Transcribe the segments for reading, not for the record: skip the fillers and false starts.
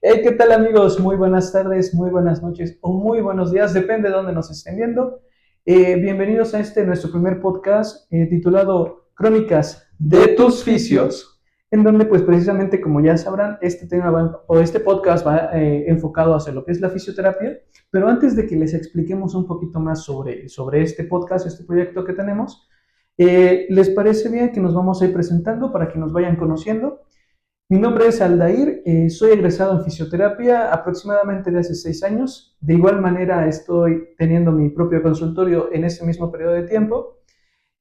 Hey, ¿qué tal amigos? Muy buenas tardes, muy buenas noches o muy buenos días, depende de dónde nos estén viendo. Bienvenidos a nuestro primer podcast titulado Crónicas de tus Fisios, en donde pues precisamente como ya sabrán, este podcast va enfocado hacia lo que es la fisioterapia, pero antes de que les expliquemos un poquito más sobre este podcast, este proyecto que tenemos, ¿les parece bien que nos vamos a ir presentando para que nos vayan conociendo? Mi nombre es Aldair, soy egresado en fisioterapia aproximadamente de hace 6 años. De igual manera estoy teniendo mi propio consultorio en ese mismo periodo de tiempo.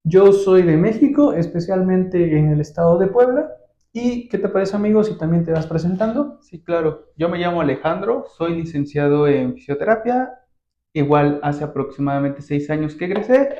Yo soy de México, especialmente en el estado de Puebla. ¿Y qué te parece, amigo, si también te vas presentando? Sí, claro. Yo me llamo Alejandro, soy licenciado en fisioterapia. Igual hace aproximadamente 6 años que egresé.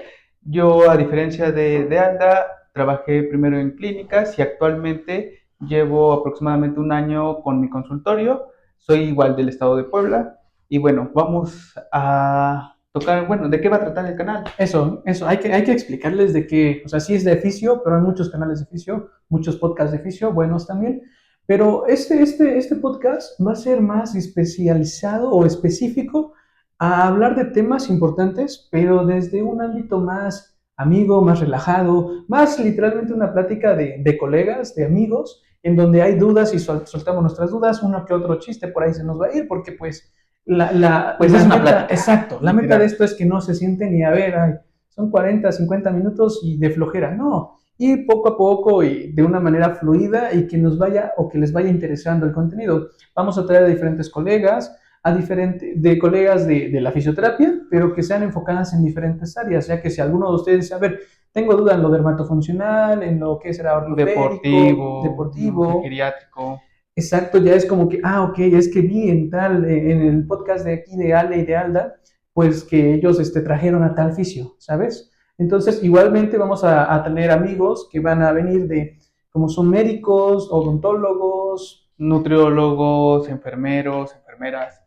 Yo, a diferencia de Alda, trabajé primero en clínicas y actualmente llevo aproximadamente un año con mi consultorio. Soy igual del estado de Puebla. Y bueno, vamos a tocar, bueno, ¿de qué va a tratar el canal? Eso, hay que explicarles de que, o sea, sí es de fisio, pero hay muchos canales de fisio, muchos podcasts de fisio, buenos también. Pero este podcast va a ser más especializado o específico a hablar de temas importantes, pero desde un ámbito más amigo, más relajado, más literalmente una plática de colegas, de amigos, en donde hay dudas y soltamos nuestras dudas, uno que otro chiste por ahí se nos va a ir, porque pues Pues la es una meta, plática, exacto, la meta de literal. esto es que no se sienten ni a ver, ay, son 40, 50 minutos y de flojera, no, ir poco a poco y de una manera fluida y que nos vaya o que les vaya interesando el contenido. Vamos a traer a diferentes colegas, de colegas de la fisioterapia, pero que sean enfocadas en diferentes áreas, ya que si alguno de ustedes dice, a ver, tengo duda en lo dermatofuncional, en lo que será ortopédico, Deportivo, no sé, deportivo. geriátrico. Exacto, ya es como que, ok, es que vi en el podcast de aquí de Ale y de Alda, pues que ellos trajeron a tal fisio, ¿sabes? Entonces, igualmente vamos a tener amigos que van a venir como son médicos, odontólogos. Nutriólogos, enfermeros, enfermeras,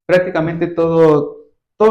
prácticamente todo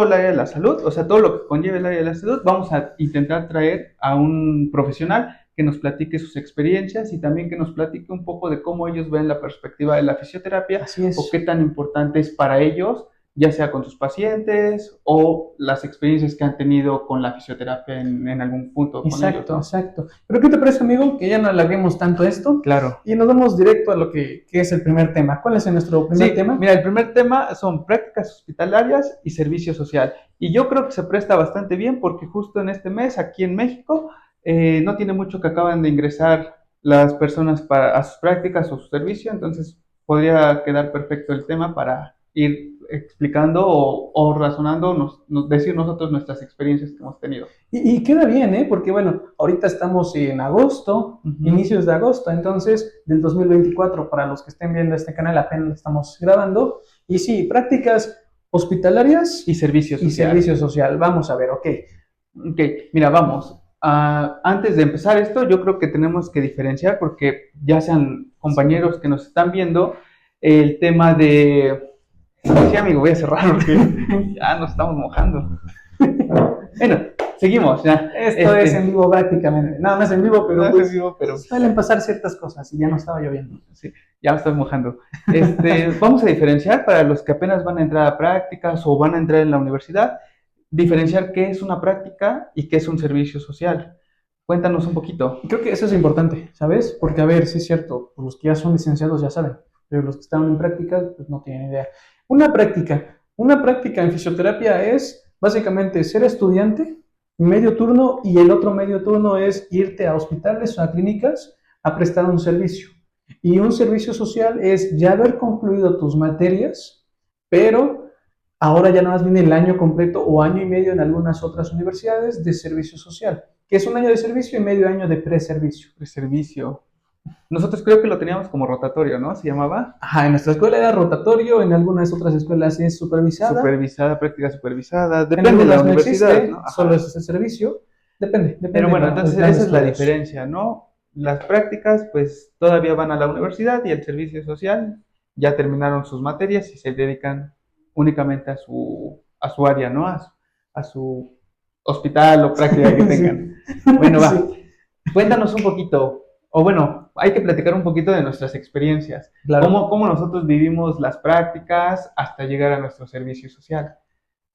el área de la salud, o sea, todo lo que conlleva el área de la salud, vamos a intentar traer a un profesional que nos platique sus experiencias y también que nos platique un poco de cómo ellos ven la perspectiva de la fisioterapia Así o qué es. tan importante es para ellos, ya sea con sus pacientes o las experiencias que han tenido con la fisioterapia en algún punto con ellos, Exacto, ¿no? exacto. Pero ¿qué te parece, amigo? Que ya no alarguemos tanto esto Claro. y nos vamos directo a lo que es el primer tema. ¿Cuál es nuestro primer Sí, tema? mira, el primer tema son prácticas hospitalarias y servicio social. Y yo creo que se presta bastante bien porque justo en este mes, aquí en México, no tiene mucho que acaban de ingresar las personas a sus prácticas o su servicio, entonces podría quedar perfecto el tema para ir explicando o razonando, decir nosotros nuestras experiencias que hemos tenido. Y queda bien, ¿eh? Porque bueno, ahorita estamos en agosto, Ujú. inicios de agosto, entonces del 2024, para los que estén viendo este canal, apenas lo estamos grabando. Y sí, prácticas hospitalarias Y servicio y social. servicio social. Vamos a ver, ok. Ok, mira, vamos. Antes de empezar esto, yo creo que tenemos que diferenciar, porque ya sean compañeros que nos están viendo, el tema de... Sí, amigo, voy a cerrar porque ya nos estamos mojando. Bueno, seguimos, ya. Esto es en vivo prácticamente. No, no es en vivo, No pero es en pues vivo, pero suelen pasar ciertas cosas y ya no estaba lloviendo. sí, ya me estoy mojando. Vamos a diferenciar para los que apenas van a entrar a prácticas o van a entrar en la universidad, diferenciar qué es una práctica y qué es un servicio social. Cuéntanos un poquito. Y creo que eso es importante, ¿sabes? Porque, a ver, sí es cierto, pues, los que ya son licenciados ya saben, pero los que están en prácticas, pues no tienen idea. Una práctica en fisioterapia es básicamente ser estudiante, medio turno, y el otro medio turno es irte a hospitales o a clínicas a prestar un servicio. Y un servicio social es ya haber concluido tus materias, pero ahora ya nada más viene el año completo o año y medio en algunas otras universidades de servicio social, que es un año de servicio y medio año de preservicio. De servicio. Nosotros creo que lo teníamos como rotatorio, ¿no? Se llamaba Ajá, en nuestra escuela era rotatorio, en algunas otras escuelas es supervisada, supervisada, práctica supervisada. en Depende de la algunas no universidad, ¿no? existe, solo Ajá. es el servicio, depende, Pero depende bueno, del entonces plan de esa es la estudios. diferencia, ¿no? Las prácticas, pues todavía van a la universidad, y el servicio social ya terminaron sus materias y se dedican únicamente a su área, ¿no? A su hospital o práctica que tengan. Sí, Bueno, va. sí. Cuéntanos un poquito. o bueno, hay que platicar un poquito de nuestras experiencias. Claro. Cómo nosotros vivimos las prácticas hasta llegar a nuestro servicio social,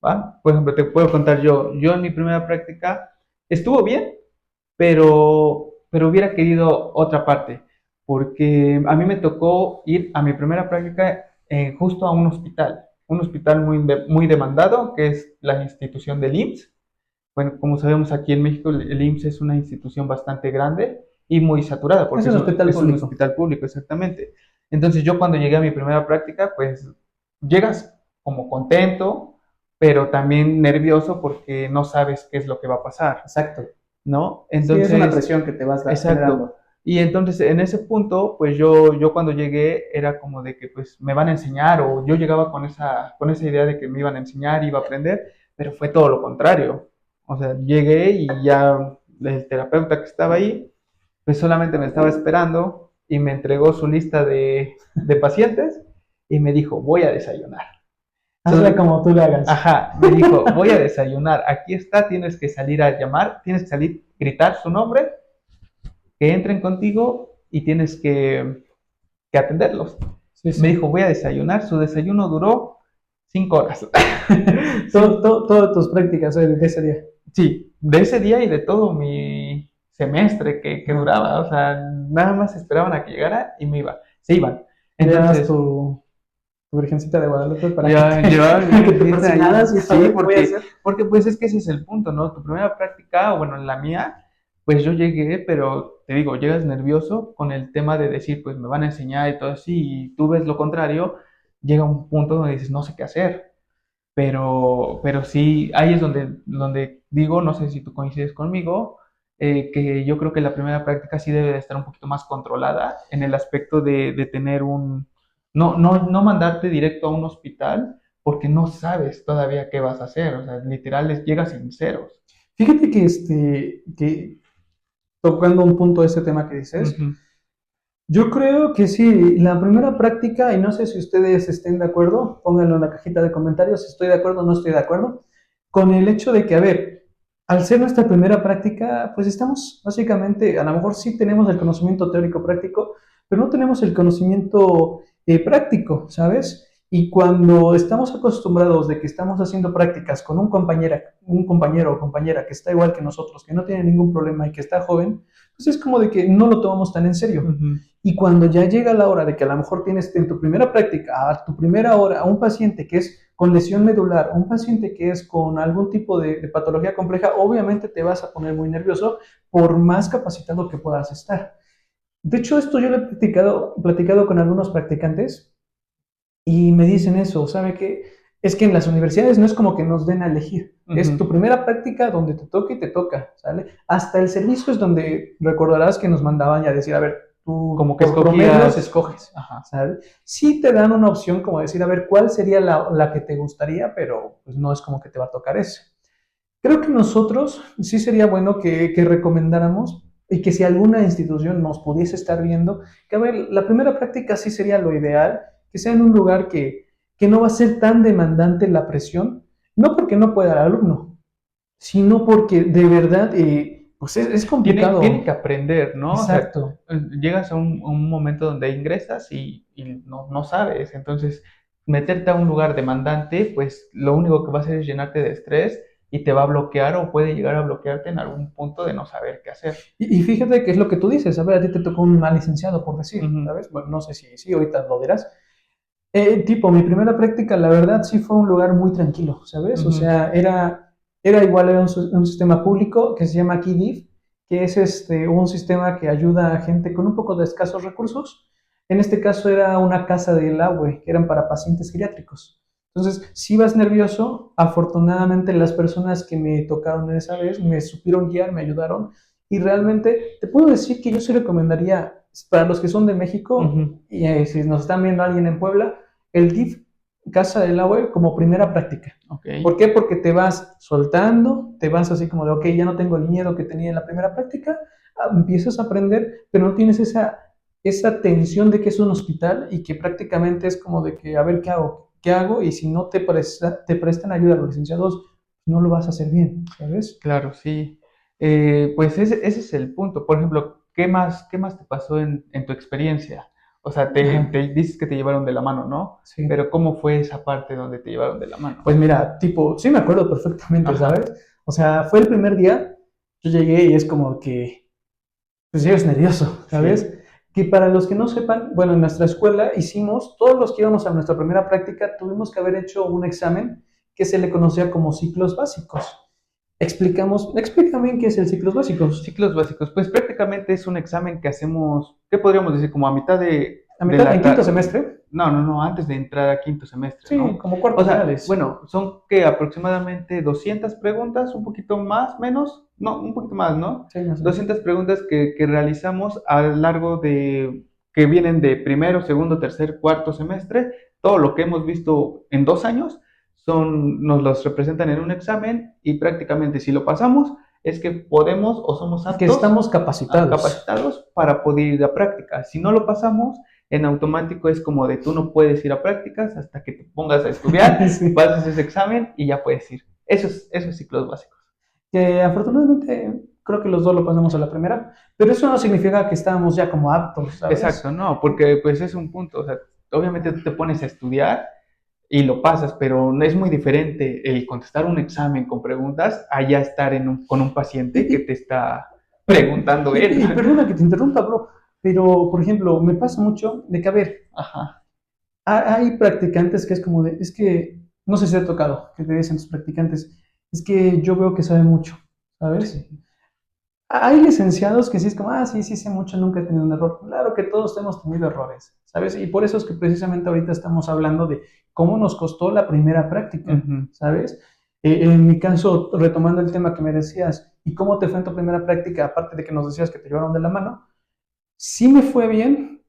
¿va? Por ejemplo, te puedo contar yo en mi primera práctica estuvo bien, pero hubiera querido otra parte, porque a mí me tocó ir a mi primera práctica justo a un hospital muy demandado, que es la institución del IMSS. Bueno, como sabemos aquí en México el IMSS es una institución bastante grande y muy saturada, Es porque un hospital es un público. hospital público, exactamente. Entonces yo cuando llegué a mi primera práctica, pues llegas como contento, pero también nervioso porque no sabes qué es lo que va a pasar, Exacto. ¿no? Sí, es una Entonces, presión que te vas exacto. generando. Y entonces en ese punto, pues yo cuando llegué era como de que pues me van a enseñar o yo llegaba con esa idea de que me iban a enseñar, iba a aprender, pero fue todo lo contrario. O sea, llegué y ya el terapeuta que estaba ahí, pues solamente me estaba esperando y me entregó su lista de pacientes y me dijo, voy a desayunar. Hazla Entonces, como tú le hagas. ajá, me dijo, voy a desayunar, aquí está, tienes que salir a llamar, tienes que salir, gritar su nombre, que entren contigo y tienes que atenderlos. Sí, Me sí. dijo, voy a desayunar, su desayuno duró 5 horas. Todas tus prácticas de ese día. Sí, de ese día y de todo mi semestre que duraba, o sea, nada más esperaban a que llegara y me iba, se iban. Llevas Entonces, tu Virgencita de Guadalupe para que ya te, llevaba mi que te visita ahí. persinaras y a Sí, ver qué voy a hacer. porque pues es que ese es el punto, ¿no? Tu primera práctica, o bueno, en la mía, pues yo llegué, pero te digo, llegas nervioso con el tema de decir, pues me van a enseñar y todo así, y tú ves lo contrario, llega un punto donde dices, no sé qué hacer. Pero sí, ahí es donde digo, no sé si tú coincides conmigo, que yo creo que la primera práctica sí debe de estar un poquito más controlada en el aspecto de tener no mandarte directo a un hospital porque no sabes todavía qué vas a hacer, o sea, literal llegas sin ceros. Fíjate que tocando un punto de este tema que dices, Ujú. yo creo que sí, la primera práctica, y no sé si ustedes estén de acuerdo, pónganlo en la cajita de comentarios si estoy de acuerdo o no estoy de acuerdo, con el hecho de que, a ver, al ser nuestra primera práctica, pues estamos básicamente, a lo mejor sí tenemos el conocimiento teórico práctico, pero no tenemos el conocimiento práctico, ¿sabes? Y cuando estamos acostumbrados de que estamos haciendo prácticas con un compañero o compañera que está igual que nosotros, que no tiene ningún problema y que está joven, pues es como de que no lo tomamos tan en serio. Ujú. Y cuando ya llega la hora de que a lo mejor tienes en tu primera práctica, a tu primera hora, a un paciente que es con lesión medular, un paciente que es con algún tipo de patología compleja, obviamente te vas a poner muy nervioso por más capacitado que puedas estar. De hecho, esto yo lo he platicado con algunos practicantes y me dicen eso, ¿sabe qué? Es que en las universidades no es como que nos den a elegir. Es tu Ujú. primera práctica donde te toca y te toca, ¿sale? Hasta el servicio es donde recordarás que nos mandaban ya decir, a ver, tú Como que por promedios escogías, escoges, ajá, ¿sabes? Sí te dan una opción como decir, a ver, ¿cuál sería la que te gustaría? Pero pues no es como que te va a tocar ese. Creo que nosotros sí sería bueno que recomendáramos y que si alguna institución nos pudiese estar viendo, que a ver, la primera práctica sí sería lo ideal, que sea en un lugar que no va a ser tan demandante la presión, no porque no pueda el alumno, sino porque de verdad, pues es tiene que complicado. aprender, ¿no? O sea, Exacto. llegas a un momento donde ingresas y no sabes. Entonces, meterte a un lugar demandante, pues lo único que va a hacer es llenarte de estrés y te va a bloquear o puede llegar a bloquearte en algún punto de no saber qué hacer. Y fíjate que es lo que tú dices, a ver, a ti te tocó un mal licenciado, por decir, Ujú, ¿sabes? Bueno, no sé si sí, ahorita lo dirás. Tipo, mi primera práctica, la verdad, sí fue un lugar muy tranquilo, ¿sabes? O ujú. sea, era igual, era un sistema público que se llama KIDIF, que es un sistema que ayuda a gente con un poco de escasos recursos. En este caso era una casa del agua, que eran para pacientes geriátricos. Entonces, si vas nervioso, afortunadamente las personas que me tocaron esa vez me supieron guiar, me ayudaron. Y realmente te puedo decir que yo sí recomendaría, para los que son de México, Ujú. y si nos están viendo alguien en Puebla, el DIF Casa del Agua como primera práctica. Ok, ¿Por qué? Porque te vas soltando, te vas así como de, ok, ya no tengo el miedo que tenía en la primera práctica, empiezas a aprender, pero no tienes esa tensión de que es un hospital y que prácticamente es como de que, a ver, ¿qué hago? ¿Qué hago? Y si no te prestan ayuda a los licenciados, no lo vas a hacer bien, ¿sabes? claro, sí. Pues ese es el punto. Por ejemplo, qué más te pasó en tu experiencia? O sea, Ajá, te dices que te llevaron de la mano, ¿no? sí. Pero ¿cómo fue esa parte donde te llevaron de la mano? Pues mira, tipo, sí me acuerdo perfectamente, Ajá, ¿sabes? O sea, fue el primer día, yo llegué y es como que, pues llegas nervioso, sí. ¿sabes? Que para los que no sepan, bueno, en nuestra escuela hicimos, todos los que íbamos a nuestra primera práctica, tuvimos que haber hecho un examen que se le conocía como ciclos básicos. Explica bien qué es el ciclos básicos. Ciclos básicos. Pues prácticamente es un examen que hacemos, ¿qué podríamos decir? Como a mitad A de mitad, la... en quinto semestre, No, antes de entrar a quinto semestre, sí, ¿no? como O cuartos sea, finales. bueno, son que aproximadamente 200 preguntas, un poquito más, menos, no, un poquito más, ¿no? Sí, más o menos. 200 preguntas que realizamos a lo largo de, que vienen de primero, segundo, tercer, cuarto semestre, todo lo que hemos visto en 2 años, nos los representan en un examen y prácticamente si lo pasamos es que podemos o somos Que aptos, estamos capacitados. capacitados para poder ir a práctica. Si no lo pasamos, en automático es como de tú no puedes ir a prácticas hasta que te pongas a estudiar, Sí. pases ese examen y ya puedes ir. Eso es ciclos básicos. Que afortunadamente creo que los dos lo pasamos a la primera, pero eso no significa que estábamos ya como aptos, Exacto, ¿sabes? no, porque pues es un punto, o sea, obviamente tú te pones a estudiar y lo pasas, pero no es muy diferente el contestar un examen con preguntas a ya estar con un Y, paciente que te y, está preguntando él. y perdona que te interrumpa, bro, pero por ejemplo, me pasa mucho de que, a ver, Ajá, hay practicantes que es como de, es que, no sé si te ha tocado, que te dicen tus practicantes, es que yo veo que sabe mucho, ¿sabes? sí. Hay licenciados que sí es como, sí, sí sé mucho, nunca he tenido un error. Claro que todos hemos tenido errores, ¿sabes? Y por eso es que precisamente ahorita estamos hablando de cómo nos costó la primera práctica, Ujú. ¿sabes? En mi caso, retomando el tema que me decías, ¿y cómo te fue en tu primera práctica? Aparte de que nos decías que te llevaron de la mano, sí me fue bien.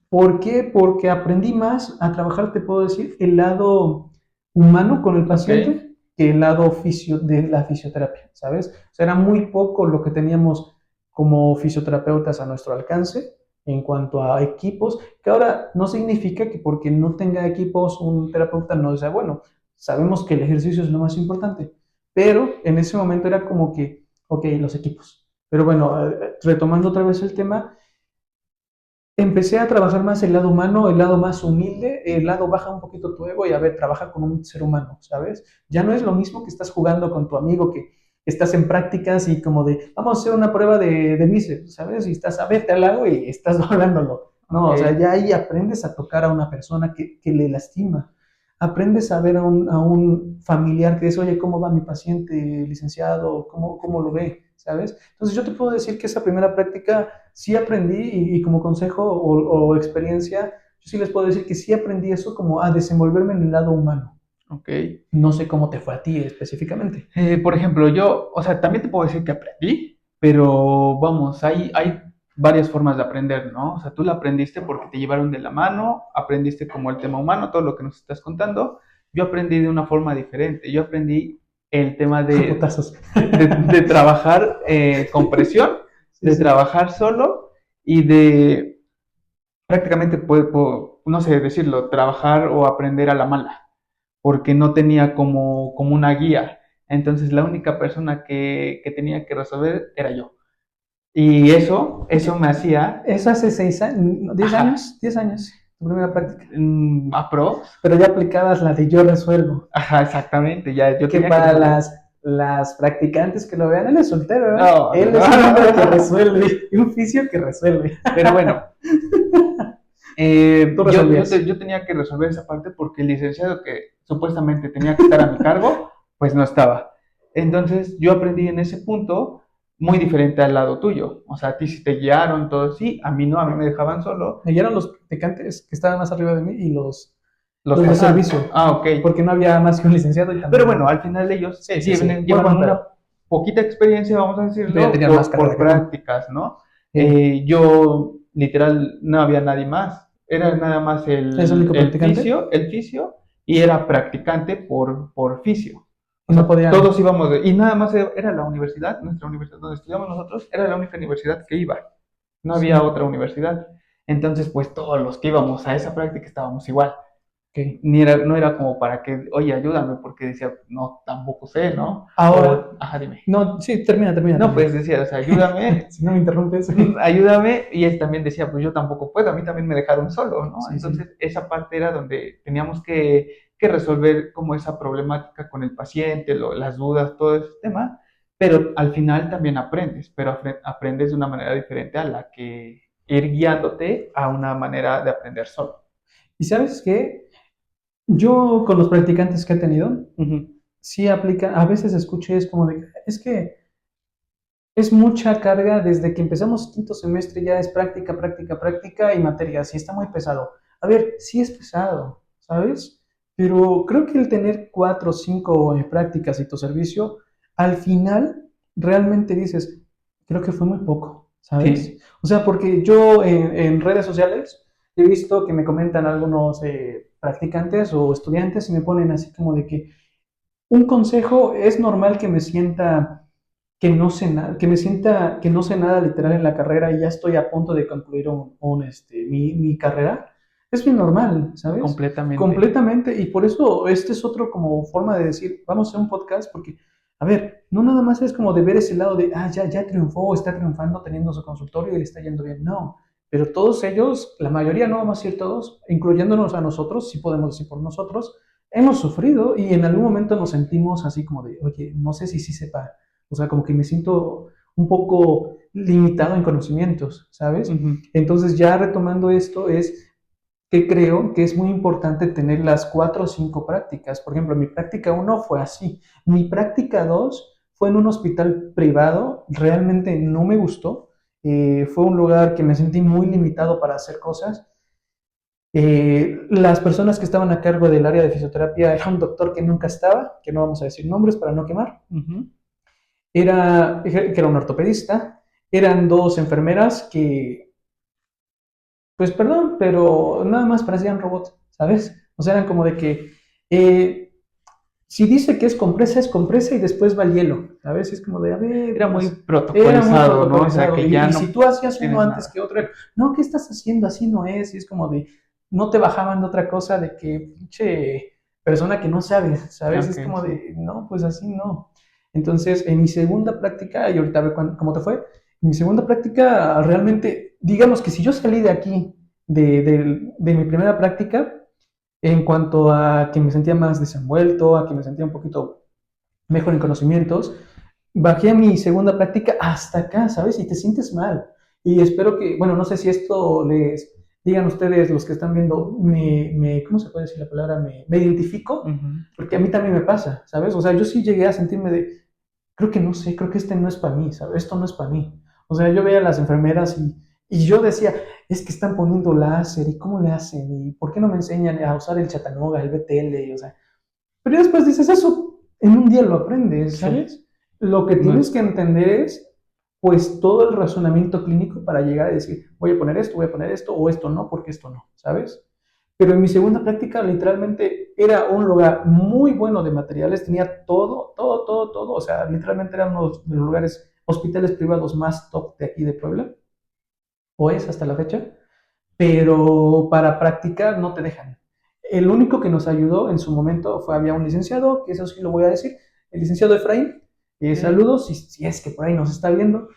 ¿Por qué? Porque aprendí más a trabajar, te puedo decir, el lado humano con el Ok, paciente que el lado de la fisioterapia, ¿sabes? O sea, era muy poco lo que teníamos como fisioterapeutas a nuestro alcance en cuanto a equipos, que ahora no significa que porque no tenga equipos un terapeuta no sea bueno. Sabemos que el ejercicio es lo más importante, pero en ese momento era como que, ok, los equipos. Pero bueno, retomando otra vez el tema, empecé a trabajar más el lado humano, el lado más humilde, el lado baja un poquito tu ego y a ver, trabaja con un ser humano, ¿sabes? Ya no es lo mismo que estás jugando con tu amigo, que estás en prácticas y como de, vamos a hacer una prueba de bíceps, ¿sabes? Y estás, a ver, te hago y estás doblándolo. No, ok. o sea, ya ahí aprendes a tocar a una persona que le lastima. Aprendes a ver a un familiar que dice, oye, ¿cómo va mi paciente, licenciado? ¿Cómo lo ve? ¿Sabes? Entonces yo te puedo decir que esa primera práctica sí aprendí y como consejo o experiencia, yo sí les puedo decir que sí aprendí eso como a desenvolverme en el lado humano. Ok. No sé cómo te fue a ti específicamente. Por ejemplo, yo, o sea, también te puedo decir que aprendí, pero vamos, hay varias formas de aprender, ¿no? O sea, tú la aprendiste porque te llevaron de la mano, aprendiste como el tema humano, todo lo que nos estás contando. Yo aprendí de una forma diferente. Yo aprendí el tema A potazos. de trabajar con presión, Sí, de sí. trabajar solo y de prácticamente, no sé decirlo, trabajar o aprender a la mala porque no tenía como una guía. Entonces la única persona que tenía que resolver era yo. Y eso me hacía, Eso hace 6 años, 10 ajá, años, 10 años, tu primera práctica. aprox, Pero ya aplicabas la de yo resuelvo. ajá, exactamente, ya yo Que tenía que para resolver. las practicantes que lo vean, él es soltero, ¿eh? No, no, Él es un hombre que no. resuelve, un oficio que resuelve. Pero bueno, Tú resolvías. yo tenía que resolver esa parte porque el licenciado que supuestamente tenía que estar a mi cargo, pues no estaba. Entonces yo aprendí en ese punto muy diferente al lado tuyo. O sea, a ti sí te guiaron, todo sí, a mí no, a mí me dejaban solo. Me guiaron los practicantes que estaban más arriba de mí y Los los de pasantes. servicio, Ah, ok. porque no había más que un licenciado y Pero también. bueno, al final ellos Sí, sí, sí. Muy llevan buen una pedo. poquita experiencia, vamos a Pero ya decirlo, tenían más carrera por que tú. prácticas, ¿no? Sí. Yo, literal, no había nadie más. Era nada más ¿Es el único practicante? el fisio, y era practicante por fisio. O Y no sea, podían. todos íbamos, y nada más era la universidad, nuestra universidad donde estudiamos nosotros, era la única universidad que iba. No Sí. había otra universidad. Entonces, pues todos los que íbamos a esa práctica estábamos igual. Ok. No era como para que, oye, ayúdame, porque decía, no, tampoco sé, ¿no? Ahora, Ajá, dime. no, sí, termina, termina, No, termina. pues decía, o sea, ayúdame, Si no me interrumpes. ayúdame, y él también decía, pues yo tampoco puedo, a mí también me dejaron solo, ¿no? Sí, sí. Entonces, esa parte era donde teníamos que resolver como esa problemática con el paciente, las dudas, todo ese tema, pero al final también aprendes, pero aprendes de una manera diferente a la que ir guiándote a una manera de aprender solo. ¿Y sabes qué? Yo con los practicantes que he tenido, Ujú. sí aplica, a veces escuché es como de, es que es mucha carga desde que empezamos quinto semestre, ya es práctica, práctica, práctica y materias, y está muy pesado. A ver, sí es pesado, ¿sabes? Pero creo que el tener cuatro o cinco prácticas y tu servicio, al final realmente dices, creo que fue muy poco, ¿sabes? Sí, O sea, porque yo en redes sociales he visto que me comentan algunos practicantes o estudiantes y me ponen así como de que un consejo es normal que me sienta que no sé nada, que me sienta que no sé nada literal en la carrera y ya estoy a punto de concluir mi carrera, es bien normal, ¿sabes? completamente. Completamente, y por eso este es otro como forma de decir, vamos a hacer un podcast, porque, a ver, no nada más es como de ver ese lado de, ya triunfó, está triunfando teniendo su consultorio y le está yendo bien, no, pero todos ellos, la mayoría, no vamos a decir todos, incluyéndonos a nosotros, si podemos decir por nosotros, hemos sufrido y en algún momento nos sentimos así como de, oye, no sé si sí sepa, o sea, como que me siento un poco limitado en conocimientos, ¿sabes? Ujú. Entonces, ya retomando esto, es que creo que es muy importante tener las cuatro o cinco prácticas. Por ejemplo, mi práctica uno fue así. Mi práctica 2 fue en un hospital privado. Realmente no me gustó. Fue un lugar que me sentí muy limitado para hacer cosas. Las personas que estaban a cargo del área de fisioterapia era un doctor que nunca estaba, que no vamos a decir nombres para no quemar, Ujú. que era un ortopedista, eran dos enfermeras que, pues perdón, pero nada más parecían robots, ¿sabes? O sea, eran como de que, eh, si dice que es compresa y después va el hielo, ¿sabes? Es como de, a ver, Era muy pues, era muy protocolizado, ¿no? O sea, protocolizado. que ya Y si no tú hacías uno tienes antes que nada. otro, no, ¿qué estás haciendo? Así no es. Y es como de, no te bajaban de otra cosa de que, pinche persona que no sabe, ¿sabes? Ok, Es como sí. de, no, pues así no. Entonces, en mi segunda práctica, y ahorita a ver cómo te fue, en mi segunda práctica, realmente, digamos que si yo salí de aquí, de mi primera práctica, en cuanto a que me sentía más desenvuelto, a que me sentía un poquito mejor en conocimientos, bajé a mi segunda práctica hasta acá, ¿sabes? Y te sientes mal. Y espero que, bueno, no sé si esto les digan ustedes, los que están viendo, ¿cómo se puede decir la palabra? Me identifico, Ujú. porque a mí también me pasa, ¿sabes? O sea, yo sí llegué a sentirme de, creo que no sé, creo que este no es para mí, ¿sabes? Esto no es para mí. O sea, yo veía a las enfermeras y yo decía, es que están poniendo láser y cómo le hacen y por qué no me enseñan a usar el Chattanooga, el BTL, o sea, pero ya después dices, eso en un día lo aprendes, Sí. ¿sabes? Lo que No tienes es- que entender es, pues, todo el razonamiento clínico para llegar a decir, voy a poner esto, o esto no, porque esto no, ¿sabes? Pero en mi segunda práctica, literalmente, era un lugar muy bueno de materiales, tenía todo, todo, todo, todo, o sea, literalmente eran uno de los lugares, hospitales privados más top de aquí de Puebla, o es hasta la fecha, pero para practicar no te dejan. El único que nos ayudó en su momento había un licenciado, que eso sí lo voy a decir, el licenciado Efraín, Ok. saludos, si es que por ahí nos está viendo,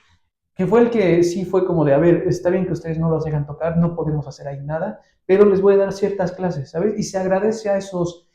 que fue el que sí fue como de, a ver, está bien que ustedes no los dejan tocar, no podemos hacer ahí nada, pero les voy a dar ciertas clases, ¿sabes? Y se agradece a esos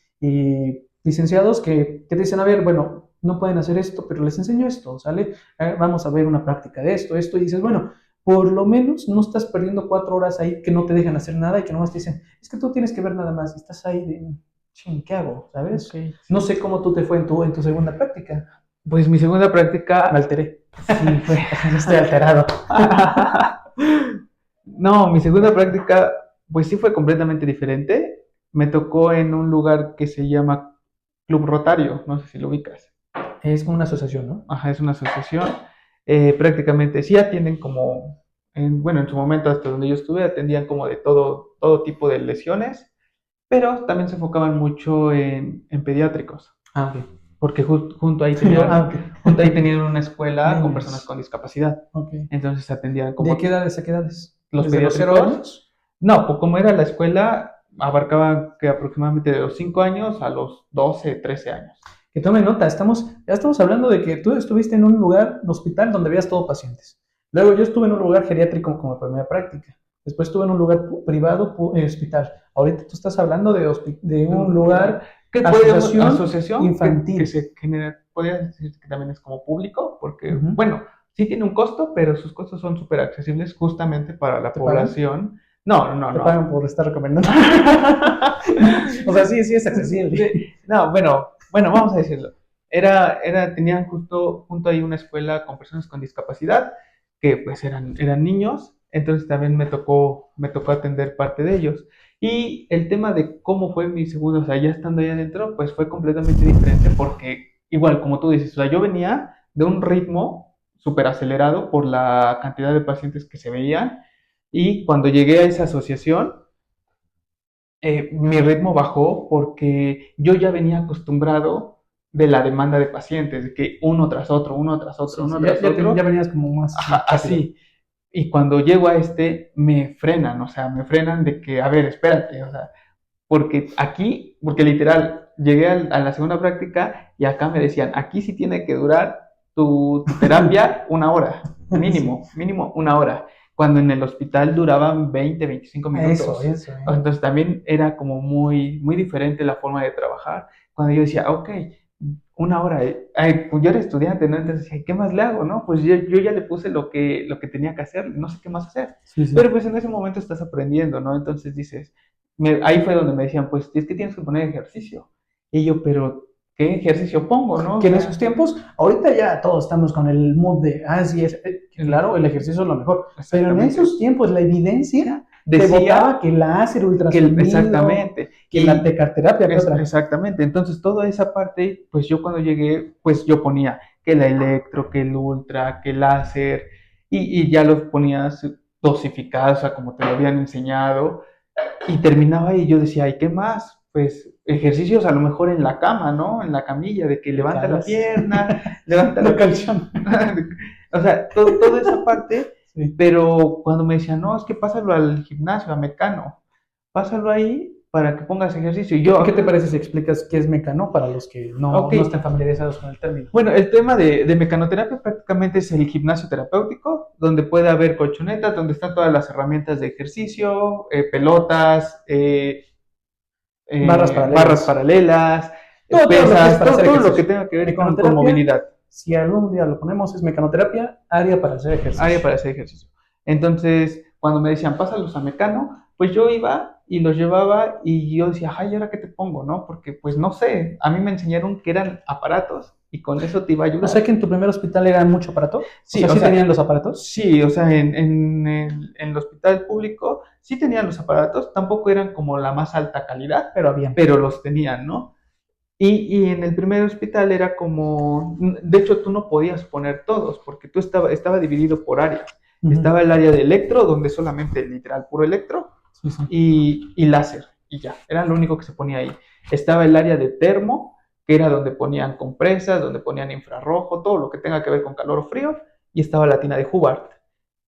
licenciados que te dicen, a ver, bueno, no pueden hacer esto, pero les enseño esto, ¿sale? Vamos a ver una práctica de esto, y dices, bueno, por lo menos no estás perdiendo 4 horas ahí que no te dejan hacer nada y que nomás te dicen, es que tú tienes que ver nada más, y estás ahí de, ching, ¿qué hago? Ok, ¿Sabes? No sí. sé cómo tú te fue en tu segunda práctica. Pues mi segunda Me práctica, alteré. sí, fue. Ya estoy alterado. No, mi segunda práctica, pues sí fue completamente diferente. Me tocó en un lugar que se llama Club Rotario, no sé si lo ubicas. Es como una asociación, ¿no? Ajá, es una asociación. Prácticamente sí atienden como, bueno, en su momento hasta donde yo estuve, atendían como de todo tipo de lesiones, pero también se enfocaban mucho en pediátricos, Ah, ok. porque Ah, junto ahí ok. tenían una escuela con personas Niños. con discapacidad. Ok. Entonces atendían ¿De qué como edades a qué edades? los ¿Desde los 0 pediátricos. años? No, pues como era la escuela, abarcaba que aproximadamente de los 5 años a los 12, 13 años. Que tome nota, ya estamos hablando de que tú estuviste en un lugar, un hospital, donde veías todo pacientes. Luego yo estuve en un lugar geriátrico como primera práctica. Después estuve en un lugar privado, hospital. Ahorita tú estás hablando de un lugar, ¿Qué asociación infantil. Que se genera, podría decir que también es como público, porque, Ujú. bueno, sí tiene un costo, pero sus costos son súper accesibles justamente para la ¿Te pagan? población. No, no, Te no. pagan por estar recomendando. O sea, sí es accesible. No, bueno, vamos a decirlo. Tenían junto ahí una escuela con personas con discapacidad, que pues eran niños, entonces también me tocó atender parte de ellos. Y el tema de cómo fue mi segundo, o sea, ya estando ahí adentro, pues fue completamente diferente porque, igual como tú dices, o sea, yo venía de un ritmo súper acelerado por la cantidad de pacientes que se veían, y cuando llegué a esa asociación, mi ritmo bajó porque yo ya venía acostumbrado de la demanda de pacientes, de que uno tras otro, uno tras otro, Sí, uno sí, tras otro. ya venías como más Ajá, rápido. así. Y cuando llego a me frenan, o sea, me frenan de que, a ver, espérate, o sea, porque literal, llegué a la segunda práctica y acá me decían, aquí sí tiene que durar tu terapia 1 hora, mínimo, Sí. mínimo 1 hora, cuando en el hospital duraban 20, 25 Eso, minutos. eso. Entonces también era como muy, muy diferente la forma de trabajar. Cuando yo decía, ok, 1 hora, ay, pues yo era estudiante, ¿no? Entonces decía, ¿qué más le hago, no? Pues yo ya le puse lo que tenía que hacer, no sé qué más hacer. Sí, sí. Pero pues en ese momento estás aprendiendo, ¿no? Entonces dices, ahí fue donde me decían, pues es que tienes que poner ejercicio. Y yo, pero ¿qué ejercicio pongo, no? O Que en sea, esos tiempos, ahorita ya todos estamos con el mood de, sí, claro, el ejercicio es lo mejor. Pero en exactamente. esos tiempos la evidencia te Decía votaba que láser, ultrasonido, exactamente. que la tecarterapia, que otra. Exactamente. Entonces, toda esa parte, pues yo cuando llegué, pues yo ponía que la electro, que el ultra, que el láser, y ya los ponías dosificados, o sea, como te lo habían enseñado. Y terminaba y yo decía, ¿y qué más? Pues ejercicios a lo mejor en la cama, ¿no? En la camilla, de que levanta la pierna, levanta la calzón. O sea, toda esa parte, Sí. pero cuando me decían, no, es que pásalo al gimnasio, a Mecano, pásalo ahí para que pongas ejercicio. Y yo, ¿Qué te parece si explicas qué es Mecano para los que no ok. estén familiarizados con el término? Bueno, el tema de mecanoterapia prácticamente es el gimnasio terapéutico, donde puede haber colchonetas, donde están todas las herramientas de ejercicio, pelotas, barras paralelas, pesas, todo lo que tenga que ver con movilidad. Si algún día lo ponemos, es mecanoterapia, área para hacer ejercicio. Área para hacer ejercicio. Entonces, cuando me decían, pásalos a Mecano, pues yo iba y los llevaba y yo decía, ay, ¿ahora qué te pongo, no? Porque, pues, no sé, a mí me enseñaron que eran aparatos y con eso te iba a ayudar. O sea que en tu primer hospital era mucho aparato. Sí, ¿sí tenían los aparatos? Sí, o sea, en el hospital público sí tenían los aparatos, tampoco eran como la más alta calidad, pero los tenían, ¿no? Y en el primer hospital era como, de hecho tú no podías poner todos, porque estaba dividido por áreas. Estaba el área de electro, donde solamente literal puro electro, y láser, y ya, era lo único que se ponía ahí. Estaba el área de termo, que era donde ponían compresas, donde ponían infrarrojo, todo lo que tenga que ver con calor o frío, y estaba la tina de Hubbard,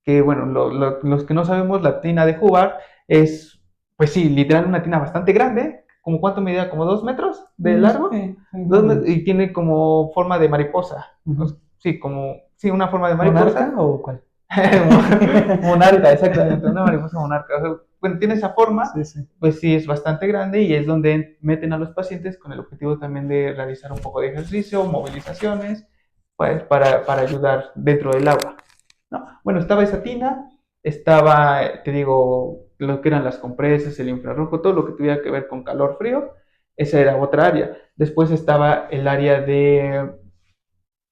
que bueno, los que no sabemos, la tina de Hubbard es, pues sí, literal una tina bastante grande. ¿Como cuánto medía? ¿Como 2 metros de largo? Y tiene como forma de mariposa. Sí, una forma de mariposa. ¿Monarca o cuál? Monarca, exactamente, una mariposa monarca. O sea, bueno, tiene esa forma, pues sí, es bastante grande y es donde meten a los pacientes con el objetivo también de realizar un poco de ejercicio, movilizaciones, pues para ayudar dentro del agua. ¿No? Bueno, estaba esa tina, estaba, te digo, lo que eran las compresas, el infrarrojo, todo lo que tuviera que ver con calor frío, esa era otra área. Después estaba el área de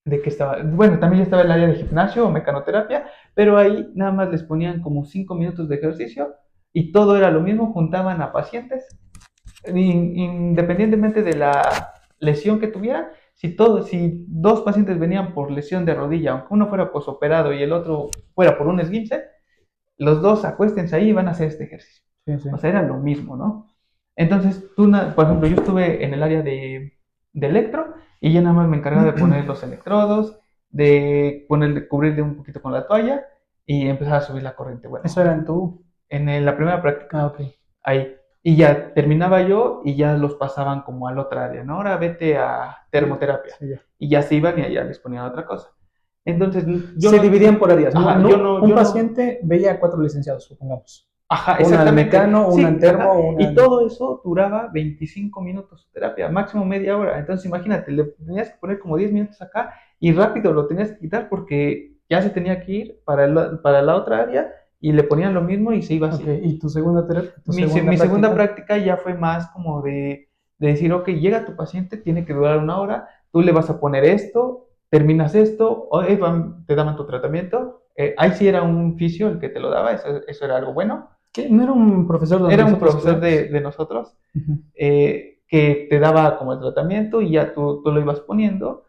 que estaba, bueno, también estaba el área de gimnasio o mecanoterapia, pero ahí nada más les ponían como 5 minutos de ejercicio y todo era lo mismo, juntaban a pacientes, independientemente de la lesión que tuvieran. Si 2 pacientes venían por lesión de rodilla, aunque uno fuera posoperado y el otro fuera por un esguince, los dos acuéstense ahí y van a hacer este ejercicio. O sea, era lo mismo, ¿no? Entonces, por ejemplo, yo estuve en el área de electro y ya nada más me encargaba de poner los electrodos, de cubrirle un poquito con la toalla y empezar a subir la corriente. Bueno, eso era en tu... en la primera práctica. ok. Ahí. Y ya terminaba yo y ya los pasaban como al otra área, ¿no? Ahora vete a termoterapia. Sí, ya. Y ya se iban y allá les ponían otra cosa. Entonces, yo Se no, dividían por áreas. ajá, Un yo no, paciente veía a 4 licenciados, supongamos. ajá, Una de exactamente. mecano, una en Sí, termo, ajá. una Y en... todo eso duraba 25 minutos su terapia, máximo media hora. Entonces, imagínate, le tenías que poner como 10 minutos acá y rápido lo tenías que quitar porque ya se tenía que ir para la otra área y le ponían lo mismo y se iba Ok, así. ¿y tu segunda terapia, tu Mi segunda segunda práctica? práctica ya fue más como de decir, ok, llega tu paciente, tiene que durar una hora, tú le vas a poner esto, terminas esto, te daban tu tratamiento. Ahí sí era un fisio el que te lo daba, eso era algo bueno. ¿Qué? ¿No era un profesor donde Era un nosotros profesor estudiamos? de nosotros Ujú. que te daba como el tratamiento y ya tú lo ibas poniendo,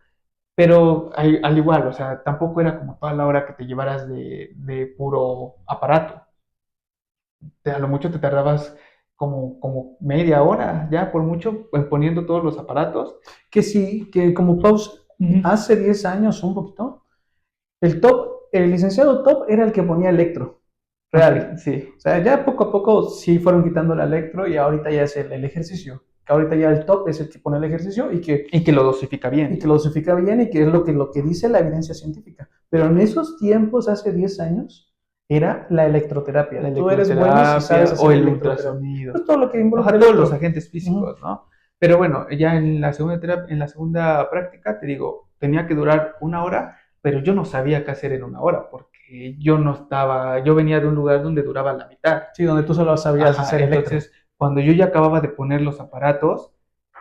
pero al igual, o sea, tampoco era como toda la hora que te llevaras de puro aparato. A lo mucho te tardabas como media hora, ya por mucho, pues, poniendo todos los aparatos. Que sí, que como pausa, Ujú. hace 10 años un poquito, el licenciado top era el que ponía electro, Ok, real. sí. O sea, ya poco a poco sí fueron quitando el electro y ahorita ya es el ejercicio. Que ahorita ya el top es el que pone el ejercicio Y que lo dosifica y bien. que lo dosifica bien y que es lo que dice la evidencia científica. Pero en esos tiempos, hace 10 años, era la La electroterapia. Tú eres bueno si sabes electroterapia o hacer el electroterapia. ultrasonido. Pues todo lo que involucra Ojalá todos los electro. agentes Ujú. físicos, ¿no? Pero bueno, ya en la segunda terapia, en la segunda práctica, te digo, tenía que durar una hora, pero yo no sabía qué hacer en una hora, porque yo no estaba, yo venía de un lugar donde duraba la mitad. Sí, donde tú solo sabías Ajá, hacer electro. entonces cuando yo ya acababa de poner los aparatos,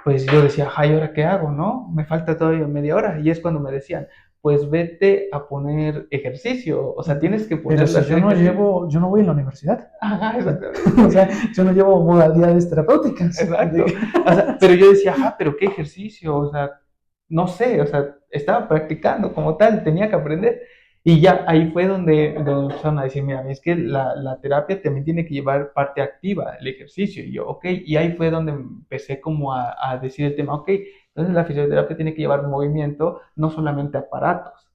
pues yo decía, ay, ¿ahora qué hago, no? Me falta todavía media hora. Y es cuando me decían, pues vete a poner ejercicio, o sea, tienes que Pero ponerle a si hacer ejercicio. yo no voy en la universidad. Ajá, O exactamente. sea, yo no llevo modalidades terapéuticas. Exacto. O sea, pero yo decía, ajá, pero qué ejercicio, o sea, no sé, o sea, estaba practicando como tal, tenía que aprender. Y ya ahí fue donde empezaron a decir, mira, es que la terapia también tiene que llevar parte activa, el ejercicio. Y yo, ok, y ahí fue donde empecé como a decir el tema, ok, entonces la fisioterapia tiene que llevar movimiento, no solamente aparatos.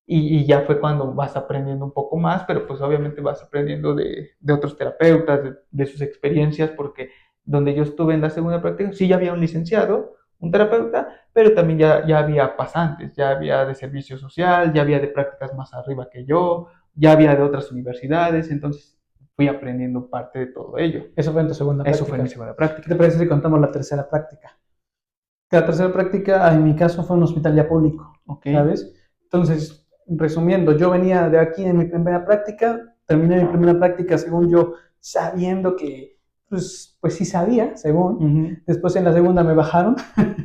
Y ya fue cuando vas aprendiendo un poco más, pero pues obviamente vas aprendiendo de otros terapeutas, de sus experiencias, porque donde yo estuve en la segunda práctica, sí ya había un licenciado, un terapeuta, pero también ya había pasantes, ya había de servicio social, ya había de prácticas más arriba que yo, ya había de otras universidades, entonces fui aprendiendo parte de todo ello. Eso fue en tu segunda Eso fue en práctica. mi segunda ¿Qué te práctica. parece si contamos la tercera práctica? La tercera práctica, en mi caso, fue un hospital ya público, Ok. ¿sabes? Entonces, resumiendo, yo venía de aquí en mi primera práctica, terminé mi primera práctica, según yo, sabiendo que, pues sí sabía, según. Ujú. Después en la segunda me bajaron.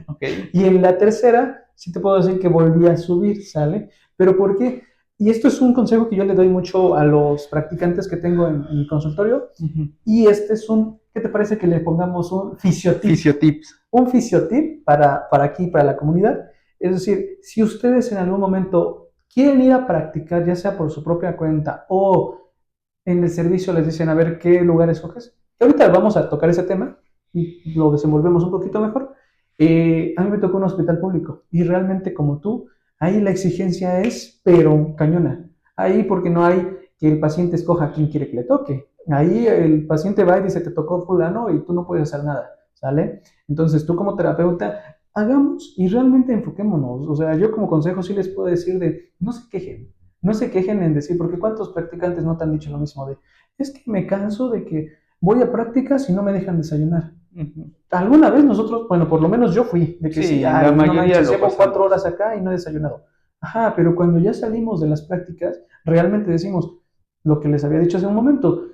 Ok. Y en la tercera, sí te puedo decir que volví a subir, ¿sale? Pero ¿por qué? Y esto es un consejo que yo le doy mucho a los practicantes que tengo en mi consultorio. Ujú. Y este es ¿qué te parece que le pongamos un fisiotip? Fisiotips. Un fisiotip para aquí, para la comunidad. Es decir, si ustedes en algún momento quieren ir a practicar, ya sea por su propia cuenta o en el servicio les dicen a ver qué lugar escoges, que ahorita vamos a tocar ese tema y lo desenvolvemos un poquito mejor. A mí me tocó un hospital público y realmente como tú, ahí la exigencia es, pero cañona. Ahí porque no hay que el paciente escoja a quién quiere que le toque. Ahí el paciente va y dice, te tocó fulano y tú no puedes hacer nada, ¿sale? Entonces tú como terapeuta, hagamos y realmente enfoquémonos. O sea, yo como consejo sí les puedo decir de, no se quejen, no se quejen en decir, porque ¿cuántos practicantes no te han dicho lo mismo de, es que me canso de que voy a prácticas y no me dejan desayunar? Ujú. Alguna vez nosotros, bueno, por lo menos yo fui, de que sí, Sí, la ay, no mayoría manches, lo llevo 4 horas pasamos. acá y no he desayunado. Ajá, pero cuando ya salimos de las prácticas, realmente decimos lo que les había dicho hace un momento,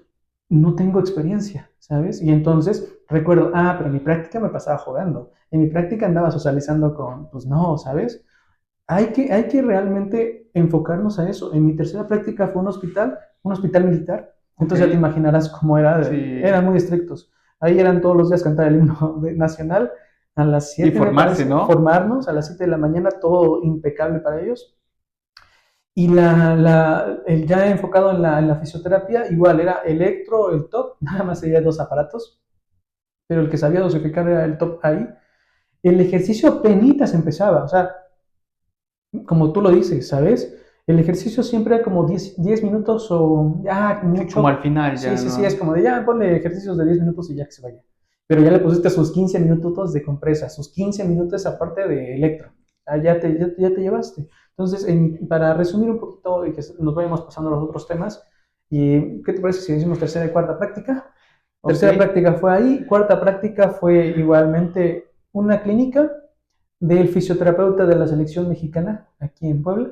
no tengo experiencia, ¿sabes? Y entonces recuerdo, pero en mi práctica me pasaba jugando, en mi práctica andaba socializando con, pues no, ¿sabes? Hay que realmente enfocarnos a eso. En mi tercera práctica fue un hospital militar. Ok, Entonces ya te imaginarás cómo eran sí. muy estrictos. Ahí eran todos los días cantar el himno nacional a las Y 7 me formarse, parece, ¿no? formarnos a las 7 de la mañana, todo impecable para ellos. Y el ya enfocado en la fisioterapia, igual era electro, el top, nada más sería 2 aparatos, pero el que sabía dosificar era el top ahí. El ejercicio apenas empezaba, o sea, como tú lo dices, ¿sabes? El ejercicio siempre era como 10 minutos o ya Sí, como mucho. al final Sí, ya, sí, sí, es ¿no? como de ya ponle ejercicios de 10 minutos y ya que se vaya. pero ya le pusiste sus 15 minutos de compresa, sus 15 minutos aparte de electro. Ya te llevaste. Entonces, para resumir un poquito y que nos vayamos pasando a los otros temas, ¿y qué te parece si decimos tercera y cuarta práctica? Tercera Ok. práctica fue ahí, cuarta práctica fue igualmente una clínica del fisioterapeuta de la selección mexicana aquí en Puebla,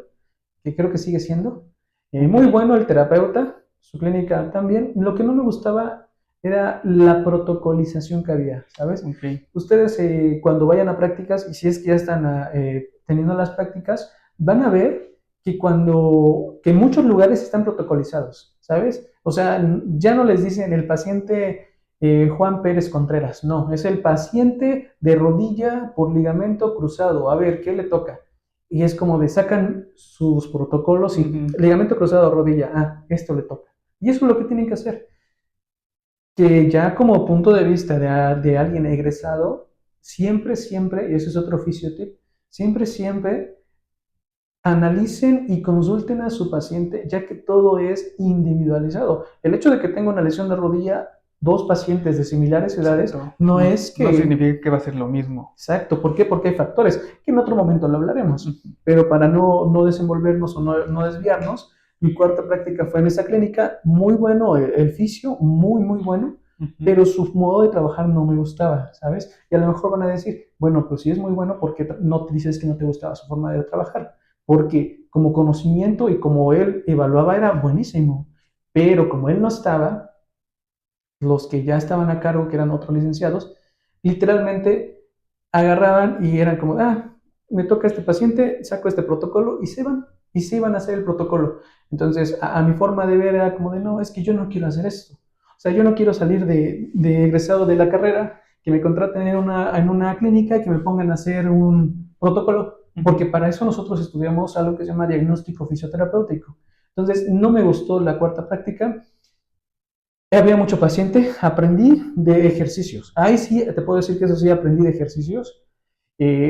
que creo que sigue siendo. Muy Ok. bueno el terapeuta, su clínica también. Lo que no me gustaba era la protocolización que había, ¿sabes? Ok. Ustedes cuando vayan a prácticas, y si es que ya están teniendo las prácticas, van a ver que en muchos lugares están protocolizados, ¿sabes? O sea, ya no les dicen el paciente Juan Pérez Contreras, no, es el paciente de rodilla por ligamento cruzado, a ver, ¿qué le toca? Y es como de sacan sus protocolos y Ujú. ligamento cruzado, rodilla, esto le toca. Y eso es lo que tienen que hacer. Que ya como punto de vista de alguien egresado, siempre, siempre, y eso es otro oficio tip, siempre, siempre analicen y consulten a su paciente, ya que todo es individualizado. El hecho de que tenga una lesión de rodilla, dos pacientes de similares edades, Exacto. no No, es no que... significa que va a ser lo mismo. Exacto, ¿por qué? Porque hay factores que en otro momento lo hablaremos, Ujú. pero para no desenvolvernos o no desviarnos, mi cuarta práctica fue en esa clínica, muy bueno el fisio, muy, muy bueno, Ujú. pero su modo de trabajar no me gustaba, ¿sabes? Y a lo mejor van a decir, bueno, pues si es muy bueno, ¿por qué no te dices que no te gustaba su forma de trabajar? Porque como conocimiento y como él evaluaba era buenísimo, pero como él no estaba, los que ya estaban a cargo, que eran otros licenciados, literalmente agarraban y eran como, me toca este paciente, saco este protocolo y se iban a hacer el protocolo. Entonces, a mi forma de ver era como de, no, es que yo no quiero hacer esto. O sea, yo no quiero salir de egresado de la carrera, que me contraten en una clínica y que me pongan a hacer un protocolo, porque Ujú. para eso nosotros estudiamos algo que se llama diagnóstico fisioterapéutico. Entonces, no me gustó la cuarta práctica. Había mucho paciente, aprendí de ejercicios. Ahí sí, te puedo decir que eso sí, aprendí de ejercicios.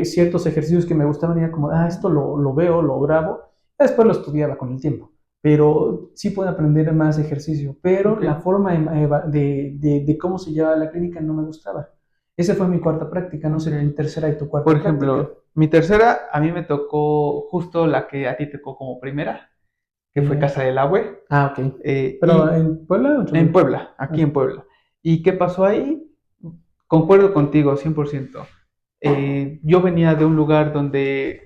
Ciertos ejercicios que me gustaban, era como, esto lo veo, lo grabo. Después lo estudiaba con el tiempo. Pero sí puedo aprender más ejercicio. Pero Ok. la forma de cómo se llevaba la clínica no me gustaba. Esa fue mi cuarta práctica, no Ok. sé tu tercera y tu Por cuarta práctica. ejemplo, mi tercera, a mí me tocó justo la que a ti te tocó como primera, que fue Eh, Casa del Agüe, ok. ¿Pero y en Puebla o en en Cholula? Puebla, aquí Ok. en Puebla. ¿Y qué pasó ahí? Concuerdo contigo, 100%. Yo venía de un lugar donde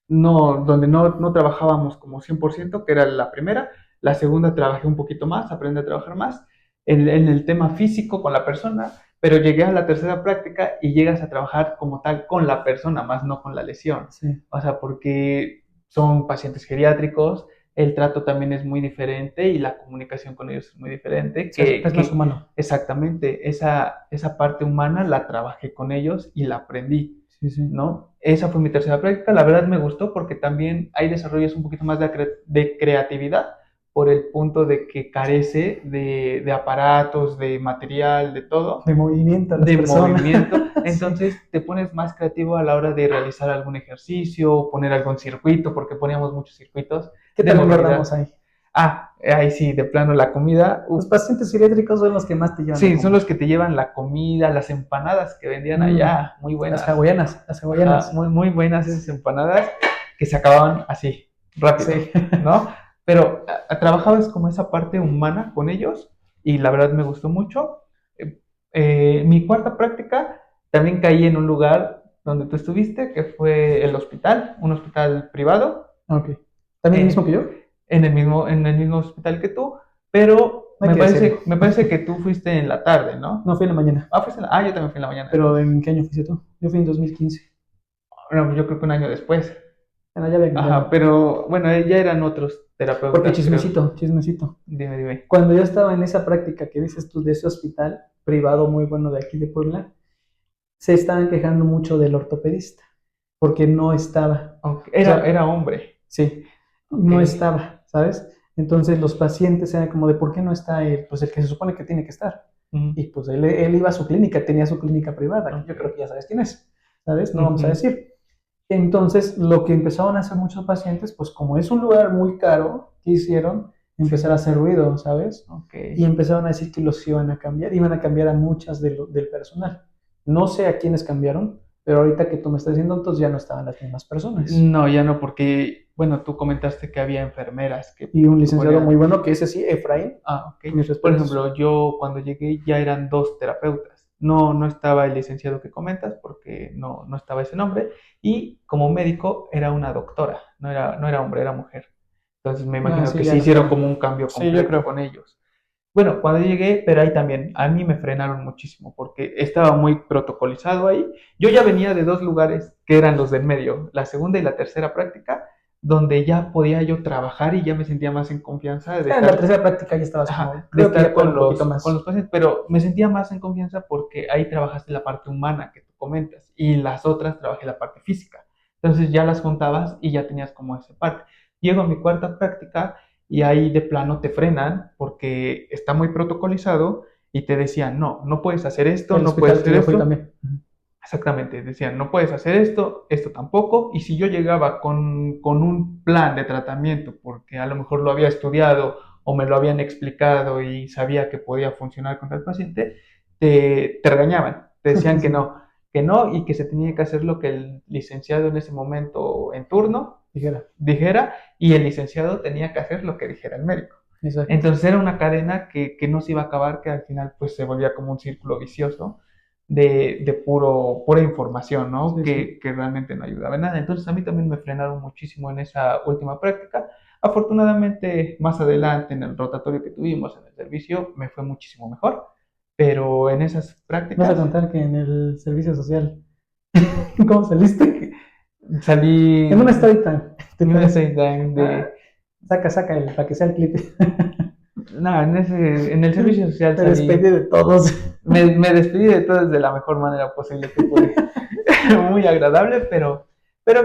no trabajábamos como 100%, que era la primera. La segunda trabajé un poquito más, aprendí a trabajar más en el tema físico con la persona, pero llegué a la tercera práctica y llegas a trabajar como tal con la persona, más no con la lesión. Sí. O sea, porque son pacientes geriátricos, el trato también es muy diferente y la comunicación con ellos es muy diferente, Es más humano. exactamente esa parte humana la trabajé con ellos y la aprendí. Sí, sí. ¿No? Esa fue mi tercera práctica. La verdad me gustó porque también ahí desarrollas un poquito más de creatividad por el punto de que carece de aparatos, de material, de todo, De movimiento a las de personas. movimiento. Sí. Entonces te pones más creativo a la hora de realizar algún ejercicio, poner algún circuito, porque poníamos muchos circuitos ¿Qué de tal engordamos movilidad. ahí? Ahí sí, de plano la comida. Los pacientes geriátricos son los que más te llevan de Sí, son comer. los que te llevan la comida, las empanadas que vendían Mm, allá, muy las buenas. hawaianas, las Ajá, hawaianas. muy, muy buenas esas empanadas que se acababan así, rápido, Sí. ¿no? Pero trabajabas como esa parte humana con ellos y la verdad me gustó mucho. Mi cuarta práctica también caí en un lugar donde tú estuviste, que fue el hospital, un hospital privado, Ok. ¿También el mismo eh, que yo? en el mismo hospital que tú, pero Hay me que decirlo. parece, me parece que tú fuiste en la tarde, ¿no? No fui en la mañana. Yo también fui en la mañana ¿Pero entonces. en qué año fuiste tú? Yo fui en 2015. Bueno, pues yo creo que un año después. Bueno, ya había Ajá, cambiado. pero bueno, ya eran otros Porque terapeutas, creo. chismecito, chismecito. Dime, dime. Cuando yo estaba en esa práctica que dices tú de ese hospital privado muy bueno de aquí de Puebla, se estaban quejando mucho del ortopedista, porque no estaba. Ok, O sea, Era hombre. sí, Ok. no estaba, ¿sabes? Entonces los pacientes eran como de, ¿por qué no está él? Pues el que se supone que tiene que estar. Ujú. Y pues él iba a su clínica, tenía su clínica privada, que yo creo Ok. que ya sabes quién es, ¿sabes? No vamos a Ujú. decir. Entonces, lo que empezaron a hacer muchos pacientes, pues como es un lugar muy caro, ¿qué hicieron? empezar a hacer ruido, ¿sabes? Ok. Y empezaron a decir que los iban a cambiar a muchas del personal. No sé a quiénes cambiaron, pero ahorita que tú me estás diciendo, entonces ya no estaban las mismas personas. No, ya no, porque, bueno, tú comentaste que había enfermeras Y un que licenciado muy podían... bueno, que ese sí, Efraín, Ok. mis Por respetos. ejemplo, yo cuando llegué ya eran dos terapeutas. No, no estaba el licenciado que comentas porque no, no estaba ese nombre. Y como médico era una doctora, no era hombre, era mujer. Entonces me Ah, imagino sí, que ya sí no hicieron estaba. como un cambio Sí, yo completo creo. con ellos. Bueno, cuando llegué, pero ahí también, a mí me frenaron muchísimo porque estaba muy protocolizado ahí. Yo ya venía de dos lugares que eran los del medio, la segunda y la tercera práctica, donde ya podía yo trabajar y ya me sentía más en confianza de Ya en la estar, tercera práctica ya estabas ajá, como, de creo que ya estar puedo un poquito con los más. pacientes, pero me sentía más en confianza porque ahí trabajaste la parte humana que tú comentas y las otras trabajé la parte física. Entonces ya las juntabas y ya tenías como esa parte. Llego a mi cuarta práctica y ahí de plano te frenan porque está muy protocolizado y te decían, no, no puedes hacer esto, El no puedes hospital que hacer yo fui esto. también. Exactamente, decían, no puedes hacer esto, esto tampoco. Y si yo llegaba con un plan de tratamiento, porque a lo mejor lo había estudiado o me lo habían explicado y sabía que podía funcionar contra el paciente, te regañaban, te decían Sí, que no y que se tenía que hacer lo que el licenciado en ese momento en turno dijera. dijera y el licenciado tenía que hacer lo que dijera el médico. Exacto. Entonces era una cadena que no se iba a acabar, que al final pues se volvía como un círculo vicioso de pura información, ¿no? Sí, sí. Que realmente no ayudaba en nada. Entonces a mí también me frenaron muchísimo en esa última práctica. Afortunadamente, más adelante en el rotatorio que tuvimos en el servicio me fue muchísimo mejor, pero en esas Vas a prácticas contar que en el servicio social, ¿cómo saliste? salí En una story time, te en un parece. state time Ah, de... saca para que sea el clip. No, en el servicio social Me despedí salí, de todos. me despedí de todos de la mejor manera posible que pude. Muy agradable, pero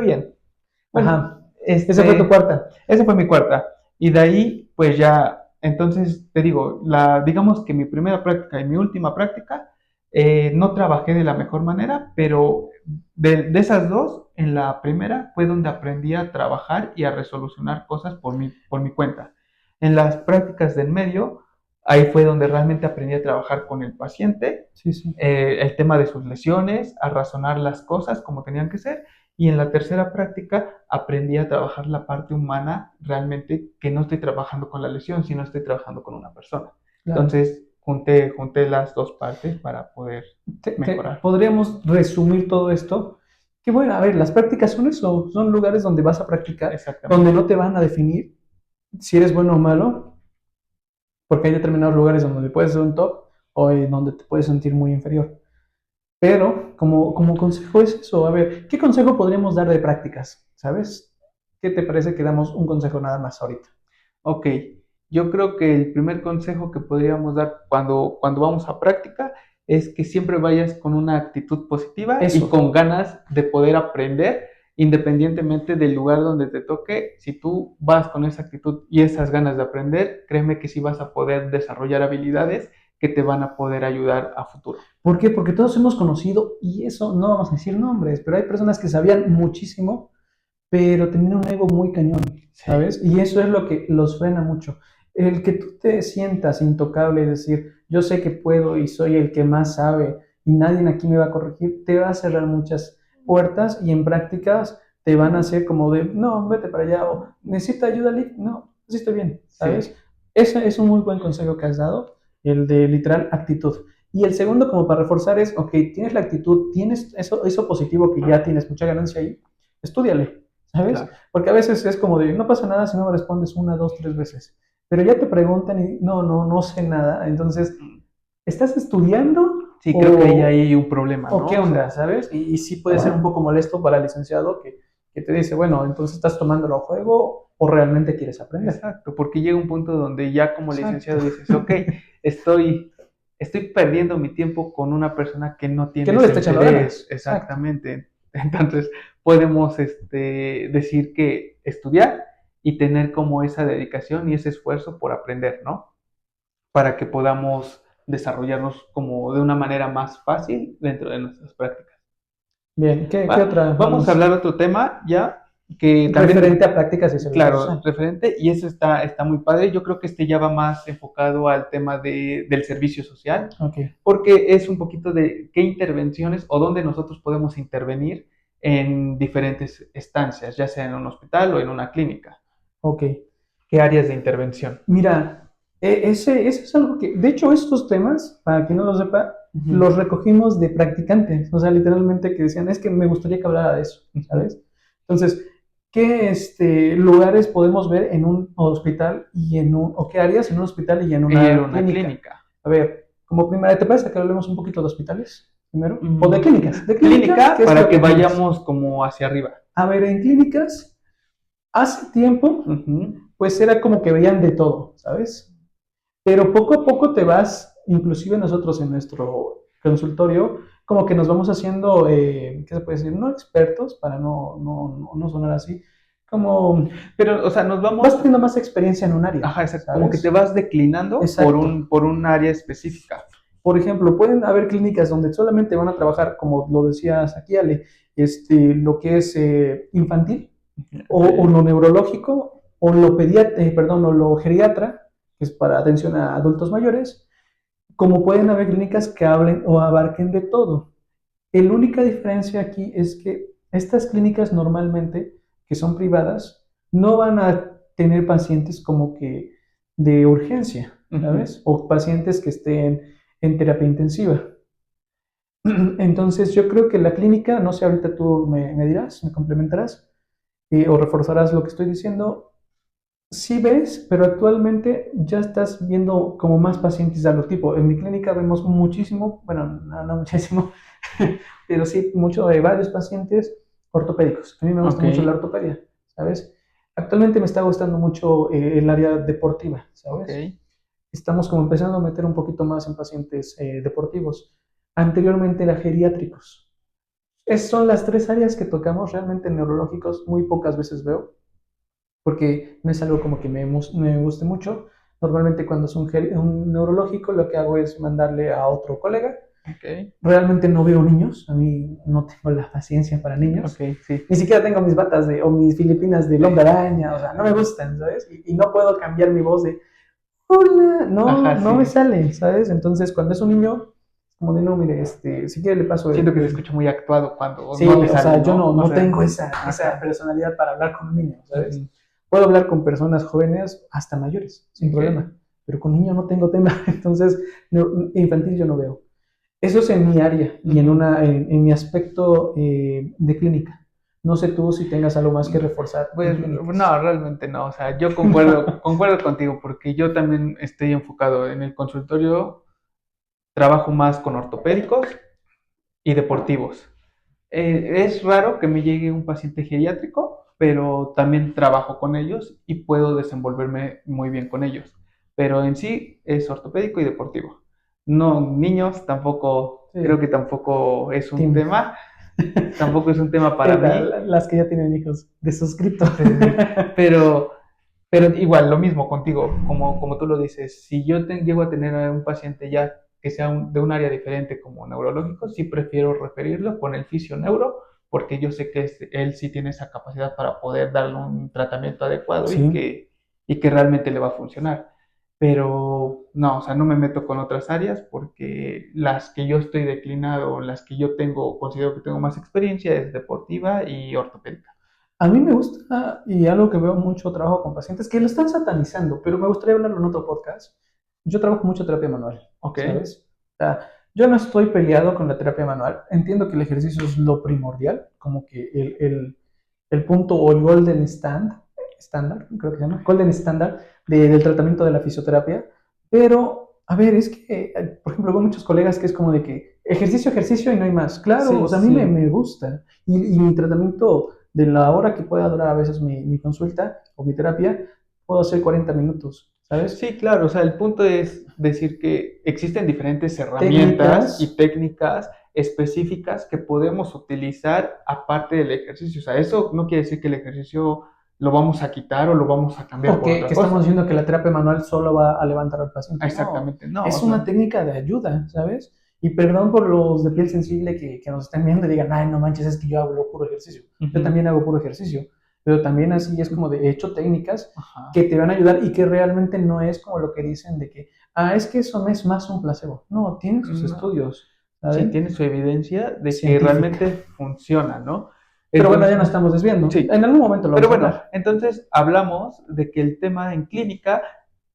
bien. Bueno, Ajá. Esa fue tu cuarta. esa fue mi cuarta. Y de ahí, pues ya, entonces te digo, digamos que mi primera práctica y mi última práctica, no trabajé de la mejor manera, pero de esas dos, en la primera fue donde aprendí a trabajar y a resolucionar cosas por mi cuenta. En las prácticas del medio, ahí fue donde realmente aprendí a trabajar con el paciente, Sí, sí. el tema de sus lesiones, a razonar las cosas como tenían que ser. Y en la tercera práctica aprendí a trabajar la parte humana realmente, que no estoy trabajando con la lesión, sino estoy trabajando con una persona. Claro. Entonces junté las dos partes para poder mejorar. Podríamos resumir todo esto. Que bueno, a ver, las prácticas son eso, son lugares donde vas a practicar, donde Exactamente. no te van a definir si eres bueno o malo, porque hay determinados lugares donde puedes ser un top o donde te puedes sentir muy inferior. Pero como consejo es eso, a ver, ¿qué consejo podríamos dar de prácticas? ¿Sabes? ¿Qué te parece que damos un consejo nada más ahorita? Ok, yo creo que el primer consejo que podríamos dar cuando vamos a práctica es que siempre vayas con una actitud positiva y Eso, con ganas de poder aprender independientemente del lugar donde te toque. Si tú vas con esa actitud y esas ganas de aprender, créeme que sí vas a poder desarrollar habilidades que te van a poder ayudar a futuro. ¿por qué? Porque todos hemos conocido, y eso no vamos a decir nombres, pero hay personas que sabían muchísimo, pero tenían un ego muy cañón, Sí, ¿sabes? Y eso es lo que los frena mucho. El que tú te sientas intocable y decir, yo sé que puedo y soy el que más sabe y nadie aquí me va a corregir, te va a cerrar muchas puertas y en prácticas te van a hacer como de, no, vete para allá o necesita ayuda, Lick? No, así estoy bien, sí, ¿sabes? Ese es un muy buen consejo que has dado, el de literal actitud. Y el segundo, como para reforzar, es, ok, tienes la actitud, tienes eso positivo que ya tienes mucha ganancia ahí, estudiale, ¿sabes? claro. Porque a veces es como de, no pasa nada si no me respondes una, dos, tres veces. Pero ya te preguntan y no sé nada. Entonces, ¿estás estudiando Sí, creo que ahí hay un problema, o ¿no? qué O onda, sea, sabes? Y sí puede ser un poco molesto para el licenciado que te dice, bueno, entonces estás tomándolo a juego o realmente quieres aprender. exacto, porque llega un punto donde ya como Exacto. licenciado dices, ok, estoy, estoy perdiendo mi tiempo con una persona que no Que tiene no le ese está echando interés, ganas. Exacto. exactamente. Entonces, podemos decir que estudiar y tener como esa dedicación y ese esfuerzo por aprender, ¿no? Para que podamos desarrollarnos como de una manera más fácil dentro de nuestras prácticas. Bien, ¿qué ¿Va? otra Vamos a vamos? hablar de otro tema ya. que también, referente a prácticas de servicio claro, social. referente, y eso está muy padre. Yo creo que este ya va más enfocado al tema del servicio social, Ok, porque es un poquito de qué intervenciones o dónde nosotros podemos intervenir en diferentes estancias, ya sea en un hospital o en una clínica. ok. ¿Qué áreas de intervención? Mira, ese es algo que, de hecho, estos temas, para quien no lo sepa, Ujú, los recogimos de practicantes, o sea, literalmente que decían, es que me gustaría que hablara de eso, ujú. ¿sabes? Entonces, ¿qué lugares podemos ver en un hospital o qué áreas en un hospital y en Y era una una clínica? clínica. A ver, como primera, ¿te parece que hablemos un poquito de hospitales primero? ¿O de Mm, clínicas? ¿De clínicas? clínica ¿Qué es para lo que que tienes? vayamos como hacia arriba. A ver, en clínicas, hace tiempo, Ujú. pues era como que veían de todo, ¿sabes? Pero poco a poco te vas, inclusive nosotros en nuestro consultorio, como que nos vamos haciendo, ¿qué se puede decir? No expertos, para no sonar así, como Pero, o sea, nos vas vamos, teniendo más experiencia en un área, ajá, exacto, como que te ¿sabes? vas declinando Exacto. por un área específica. Por ejemplo, pueden haber clínicas donde solamente van a trabajar, como lo decías aquí, Ale, lo que es infantil, o Ok. lo neurológico, o lo geriatra, que es para atención a adultos mayores, como pueden haber clínicas que hablen o abarquen de todo. La única diferencia aquí es que estas clínicas normalmente, que son privadas, no van a tener pacientes como que de urgencia, Ujú. ¿sabes? O pacientes que estén en terapia intensiva. Entonces yo creo que la clínica, no sé, ahorita tú me dirás, me complementarás o reforzarás lo que estoy diciendo. Sí ves, pero actualmente ya estás viendo como más pacientes de algo tipo. En mi clínica vemos muchísimo, bueno, no muchísimo, pero sí mucho de varios pacientes ortopédicos. A mí me gusta Ok, mucho la ortopedia, ¿sabes? Actualmente me está gustando mucho el área deportiva, ok. ¿sabes? Estamos como empezando a meter un poquito más en pacientes deportivos. Anteriormente era geriátricos. Son las tres áreas que tocamos realmente neurológicos, muy pocas veces veo porque no es algo como que me guste mucho. Normalmente cuando es un neurológico lo que hago es mandarle a otro colega. Ok, Realmente no veo niños, a mí no tengo la paciencia para ok, niños. sí. Ni siquiera tengo mis batas o mis filipinas de hombre araña, o sea, no me gustan, ¿sabes? Y no puedo cambiar mi voz de, hola, no, Ajá, no me sí. sale, ¿sabes? Entonces cuando es un niño, como de, no, mire, si quiere le paso Siento que se escucha muy actuado cuando no Sí, te o sale, sea, yo ¿no? O no sea, tengo esa ajá. personalidad para hablar con un niño, ¿sabes? Ujú. Puedo hablar con personas jóvenes hasta mayores, sin Ok. problema, pero con niños no tengo tema, entonces infantil yo no veo. Eso es en mi área y Ujú. en mi aspecto de clínica. No sé tú si tengas algo más que reforzar en Pues clínicas. no, realmente no. O sea, yo concuerdo contigo porque yo también estoy enfocado en el consultorio, trabajo más con ortopédicos y deportivos. Es raro que me llegue un paciente geriátrico, pero también trabajo con ellos y puedo desenvolverme muy bien con ellos. Pero en sí es ortopédico y deportivo. No, niños tampoco, creo Sí, que tampoco es un Tim. tema, tampoco es un tema para ¿Qué mí. tal? Las que ya tienen hijos de suscripto. Sí, sí, sí. Pero, pero igual, lo mismo contigo, como tú lo dices, si yo llego a tener a un paciente ya que sea de un área diferente como neurológico, sí prefiero referirlo con el fisioneuro, porque yo sé que él sí tiene esa capacidad para poder darle un tratamiento adecuado Sí. y que realmente le va a funcionar. Pero no, o sea, no me meto con otras áreas porque las que yo estoy declinado, las que yo tengo, considero que tengo más experiencia es deportiva y ortopédica. A mí me gusta, y algo que veo mucho trabajo con pacientes, que lo están satanizando, pero me gustaría hablarlo en otro podcast. Yo trabajo mucho terapia manual, ¿Ok? ¿sabes? O sea, yo no estoy peleado con la terapia manual. Entiendo que el ejercicio es lo primordial, como que el punto o el estándar, creo que se llama, golden standard del tratamiento de la fisioterapia. Pero, a ver, es que, por ejemplo, veo muchos colegas que es como de que ejercicio, ejercicio y no hay más. Claro, o Sí, sea, a mí sí. me gusta. Y mi tratamiento de la hora que pueda durar a veces mi consulta o mi terapia, puedo hacer 40 minutos, ¿sabes? Sí, claro, o sea, el punto es decir que existen diferentes herramientas Técnicas, y técnicas específicas que podemos utilizar aparte del ejercicio. O sea, eso no quiere decir que el ejercicio lo vamos a quitar o lo vamos a cambiar o por que otra estamos cosa. diciendo que la terapia manual solo va a levantar al paciente. No, Exactamente, no, o es una sea, técnica de ayuda, ¿sabes? Y perdón por los de piel sensible que nos estén viendo y digan, ay, no manches, es que yo hago puro ejercicio. Yo ujú, también hago puro ejercicio. pero también así es como de hecho técnicas Ajá. que te van a ayudar y que realmente no es como lo que dicen de que, es que eso no es más un placebo. No, tienen sus No. estudios, Sí, ¿saben? tiene su evidencia de que Científica. realmente funciona, ¿no? Pero bueno, ya nos Entonces, estamos desviando. sí. En algún momento lo Pero vamos a bueno, hablar. entonces hablamos de que el tema en clínica,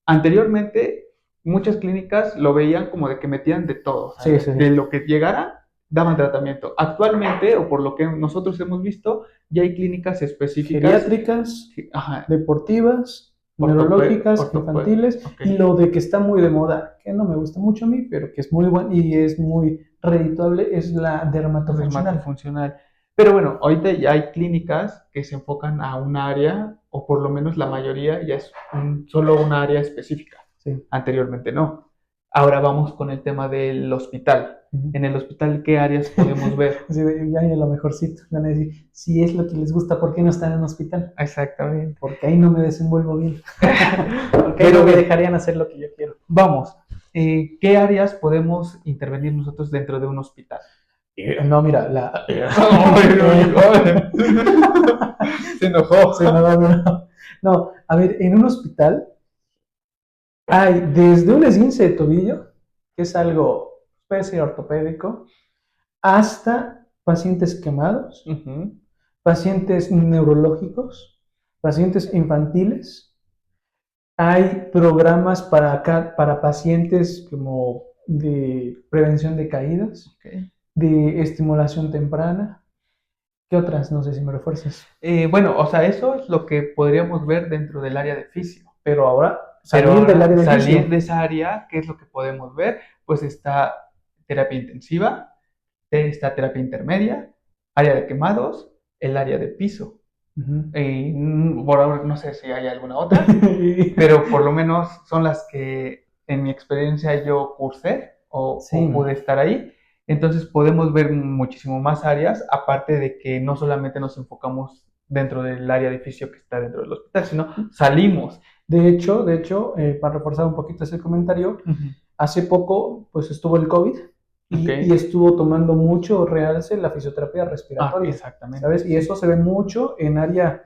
anteriormente muchas clínicas lo veían como de que metían de todo, Sí, ¿sabes? sí, De sí. lo que llegara, daban tratamiento. Actualmente, o por lo que nosotros hemos visto, ya hay clínicas específicas, Geriátricas, ajá, deportivas, neurológicas, infantiles, ok, y lo de que está muy de moda, que no me gusta mucho a mí, pero que es muy bueno y es muy redituable, es la dermatofuncional. dermatofuncional. Pero bueno, ahorita ya hay clínicas que se enfocan a un área, o por lo menos la mayoría ya es solo una área específica. Sí. Anteriormente no. Ahora vamos con el tema del hospital. Ujú. En el hospital, ¿qué áreas podemos ver? Así de, ya hay lo mejorcito. Van a decir, si es lo que les gusta, ¿por qué no están en un hospital? Exactamente. Porque ahí no me desenvuelvo bien. Porque ahí Pero no me bueno, dejarían hacer lo que yo quiero. vamos. ¿Qué áreas podemos intervenir nosotros dentro de un hospital? No, mira, la. Se enojó. Sí, no, no, no. No, a ver, en un hospital hay desde un esguince de tobillo, que es algo, puede ser ortopédico, hasta pacientes quemados, Ujú. pacientes neurológicos, pacientes infantiles. Hay programas para pacientes como de prevención de caídas, Ok. de estimulación temprana. ¿Qué otras? No sé si me refuerzas. Bueno, o sea, eso es lo que podríamos ver dentro del área de fisio. Pero ahora, Pero salir del ahora, área de salir fisio. de esa área, ¿qué es lo que podemos ver? Pues está terapia intensiva, está terapia intermedia, área de quemados, el área de piso. Ujú. Por ahora no sé si hay alguna otra, pero por lo menos son las que en mi experiencia yo cursé o Sí, pude estar ahí. Entonces podemos ver muchísimo más áreas, aparte de que no solamente nos enfocamos dentro del área de fisio que está dentro del hospital, sino salimos. de hecho, para reforzar un poquito ese comentario, Ujú. hace poco pues estuvo el COVID Ok. y estuvo tomando mucho realce la fisioterapia respiratoria, Exactamente, ¿sabes? Y sí. eso se ve mucho en área,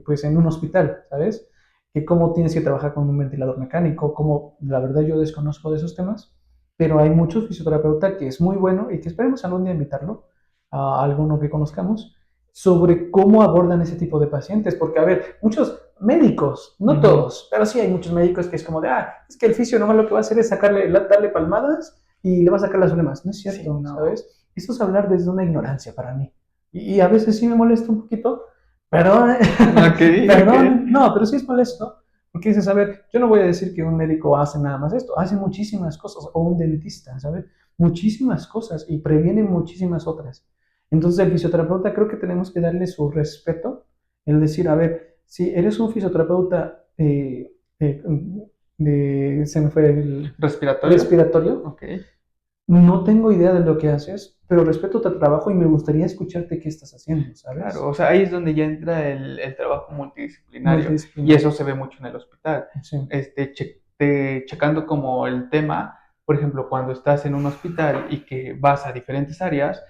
pues en un hospital, ¿sabes? Que cómo tienes que trabajar con un ventilador mecánico, como la verdad yo desconozco de esos temas, pero hay muchos fisioterapeutas que es muy bueno y que esperemos algún día invitarlo a alguno que conozcamos sobre cómo abordan ese tipo de pacientes, porque a ver, muchos médicos, no Ujú. todos, pero sí hay muchos médicos que es como de, es que el fisio nomás lo que va a hacer es darle palmadas y le va a sacar las flemas. No es Sí, cierto, no. ¿sabes? Eso es hablar desde una ignorancia para mí. Y a veces sí me molesta un poquito, perdón, Ok, ok. perdón, no, pero sí es molesto, porque dices, a ver, yo no voy a decir que un médico hace nada más esto, hace muchísimas cosas, o un dentista, ¿sabes? Muchísimas cosas y previene muchísimas otras. Entonces, el fisioterapeuta creo que tenemos que darle su respeto, el decir, a ver, si eres un fisioterapeuta eh, se me fue el ¿Respiratorio? respiratorio, Ok. no tengo idea de lo que haces, pero respeto tu trabajo y me gustaría escucharte qué estás haciendo, Claro, ¿sabes? o sea, ahí es donde ya entra el trabajo multidisciplinario y Multidisciplinar. eso se ve mucho en el hospital. Sí. Checando como el tema, por ejemplo, cuando estás en un hospital y que vas a diferentes áreas,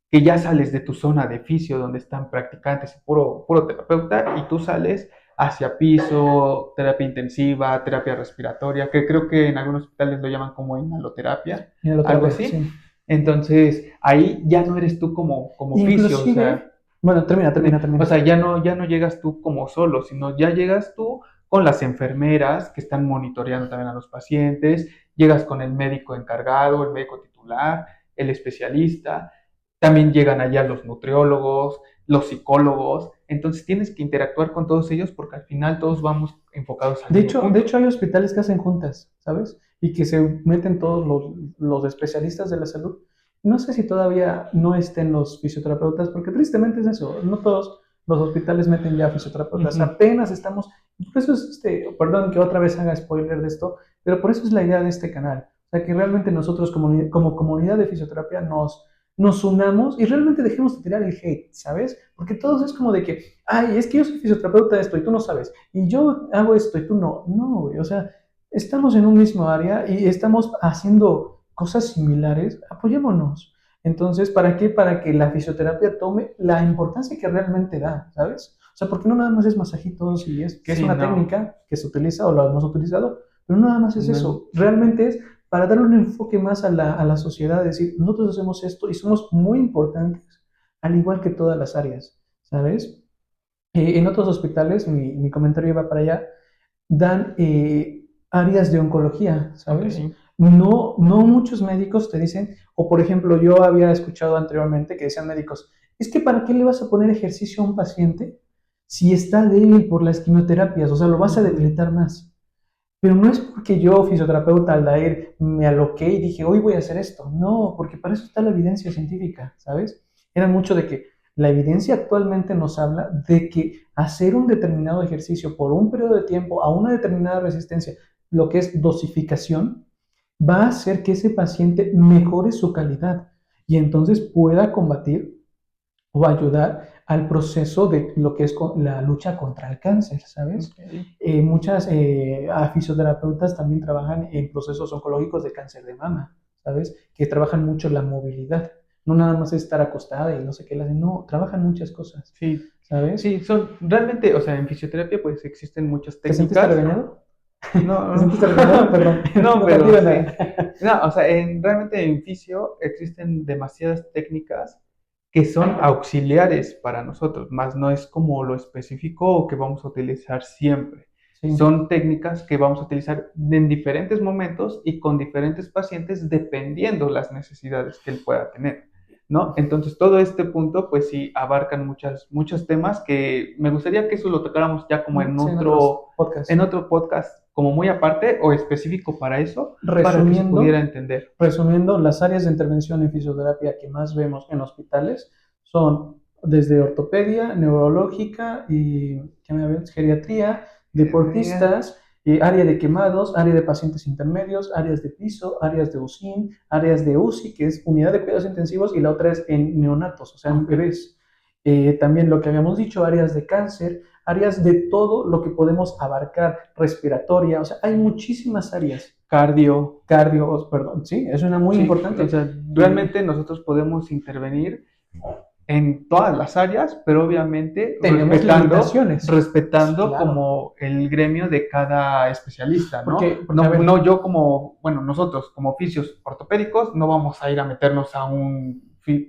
que ya sales de tu zona de fisio donde están practicantes y puro terapeuta y tú sales hacia piso, terapia intensiva, terapia respiratoria, que creo que en algunos hospitales lo llaman como inhaloterapia, algo Mineroterapia, así. sí. Entonces, ahí ya no eres tú como fisio, o sea, Inclusive, bueno, o termina. sea, ya no llegas tú como solo, sino ya llegas tú con las enfermeras que están monitoreando también a los pacientes, llegas con el médico encargado, el médico titular, el especialista, también llegan allá los nutriólogos, los psicólogos, entonces tienes que interactuar con todos ellos porque al final todos vamos enfocados al De mismo hecho, de punto. hecho hay hospitales que hacen juntas, ¿sabes? Y que se meten todos los especialistas de la salud. No sé si todavía no estén los fisioterapeutas, porque tristemente es eso, no todos los hospitales meten ya fisioterapeutas, Ujú. apenas estamos, por eso es perdón que otra vez haga spoiler de esto, pero por eso es la idea de este canal, o sea, que realmente nosotros como comunidad de fisioterapia nos unamos y realmente dejemos de tirar el hate, ¿sabes? Porque todos es como de que, ay, es que yo soy fisioterapeuta de esto y tú no sabes, y yo hago esto y tú no. No, güey, o sea, estamos en un mismo área y estamos haciendo cosas similares, apoyémonos. Entonces, ¿para qué? Para que la fisioterapia tome la importancia que realmente da, ¿sabes? O sea, porque no nada más es masajitos y es que es Sí, una no. técnica que se utiliza o lo hemos utilizado, pero no nada más es No. eso, realmente es para darle un enfoque más a la sociedad, decir, nosotros hacemos esto y somos muy importantes, al igual que todas las áreas, ¿sabes? En otros hospitales, mi comentario iba para allá, dan áreas de oncología, ¿sabes? Ok. No muchos médicos te dicen, o por ejemplo, yo había escuchado anteriormente que decían médicos, es que ¿para qué le vas a poner ejercicio a un paciente si está débil por las quimioterapias? O sea, lo vas a debilitar más. Pero no es porque yo, fisioterapeuta Aldair, me aloqué y dije, hoy voy a hacer esto. No, porque para eso está la evidencia científica, ¿sabes? Era mucho de que la evidencia actualmente nos habla de que hacer un determinado ejercicio por un periodo de tiempo a una determinada resistencia, lo que es dosificación, va a hacer que ese paciente mejore su calidad y entonces pueda combatir o ayudar al proceso de lo que es la lucha contra el cáncer, ¿sabes? Ok. Muchas fisioterapeutas también trabajan en procesos oncológicos de cáncer de mama, ¿sabes? Que trabajan mucho la movilidad. No nada más es estar acostada y no sé qué le hacen, no, trabajan muchas cosas, Sí, ¿sabes? sí, son realmente, o sea, en fisioterapia pues existen muchas ¿Te sentiste técnicas. regañado? ¿Te No, sentiste regañado? Perdón, no, no, no te pero iba sí. nada. No, o sea, realmente en fisio existen demasiadas técnicas que son auxiliares para nosotros, más no es como lo específico o que vamos a utilizar siempre. Sí, Son técnicas que vamos a utilizar en diferentes momentos y con diferentes pacientes dependiendo las necesidades que él pueda tener, ¿no? Entonces, todo este punto, pues sí, abarcan muchos temas que me gustaría que eso lo tocáramos ya como sí, en otros en podcasts. otro podcast, como muy aparte o específico para eso, para que se pudiera Resumiendo, entender. Resumiendo, las áreas de intervención en fisioterapia que más vemos en hospitales son desde ortopedia, neurológica y ¿qué me ves? Geriatría, deportistas, área de quemados, área de pacientes intermedios, áreas de piso, áreas de UCIN, áreas de UCI, que es unidad de cuidados intensivos, y la otra es en neonatos, o sea, en Ok. bebés. También lo que habíamos dicho, áreas de cáncer, áreas de todo lo que podemos abarcar, respiratoria, o sea, hay muchísimas áreas. Cardio, perdón, sí, es una muy Sí, o importante. sea, Y realmente nosotros podemos intervenir en todas las áreas, pero obviamente tenemos limitaciones, respetando claro, como el gremio de cada especialista, ¿no? porque a ver, No yo como, bueno, nosotros como fisios ortopédicos no vamos a ir a meternos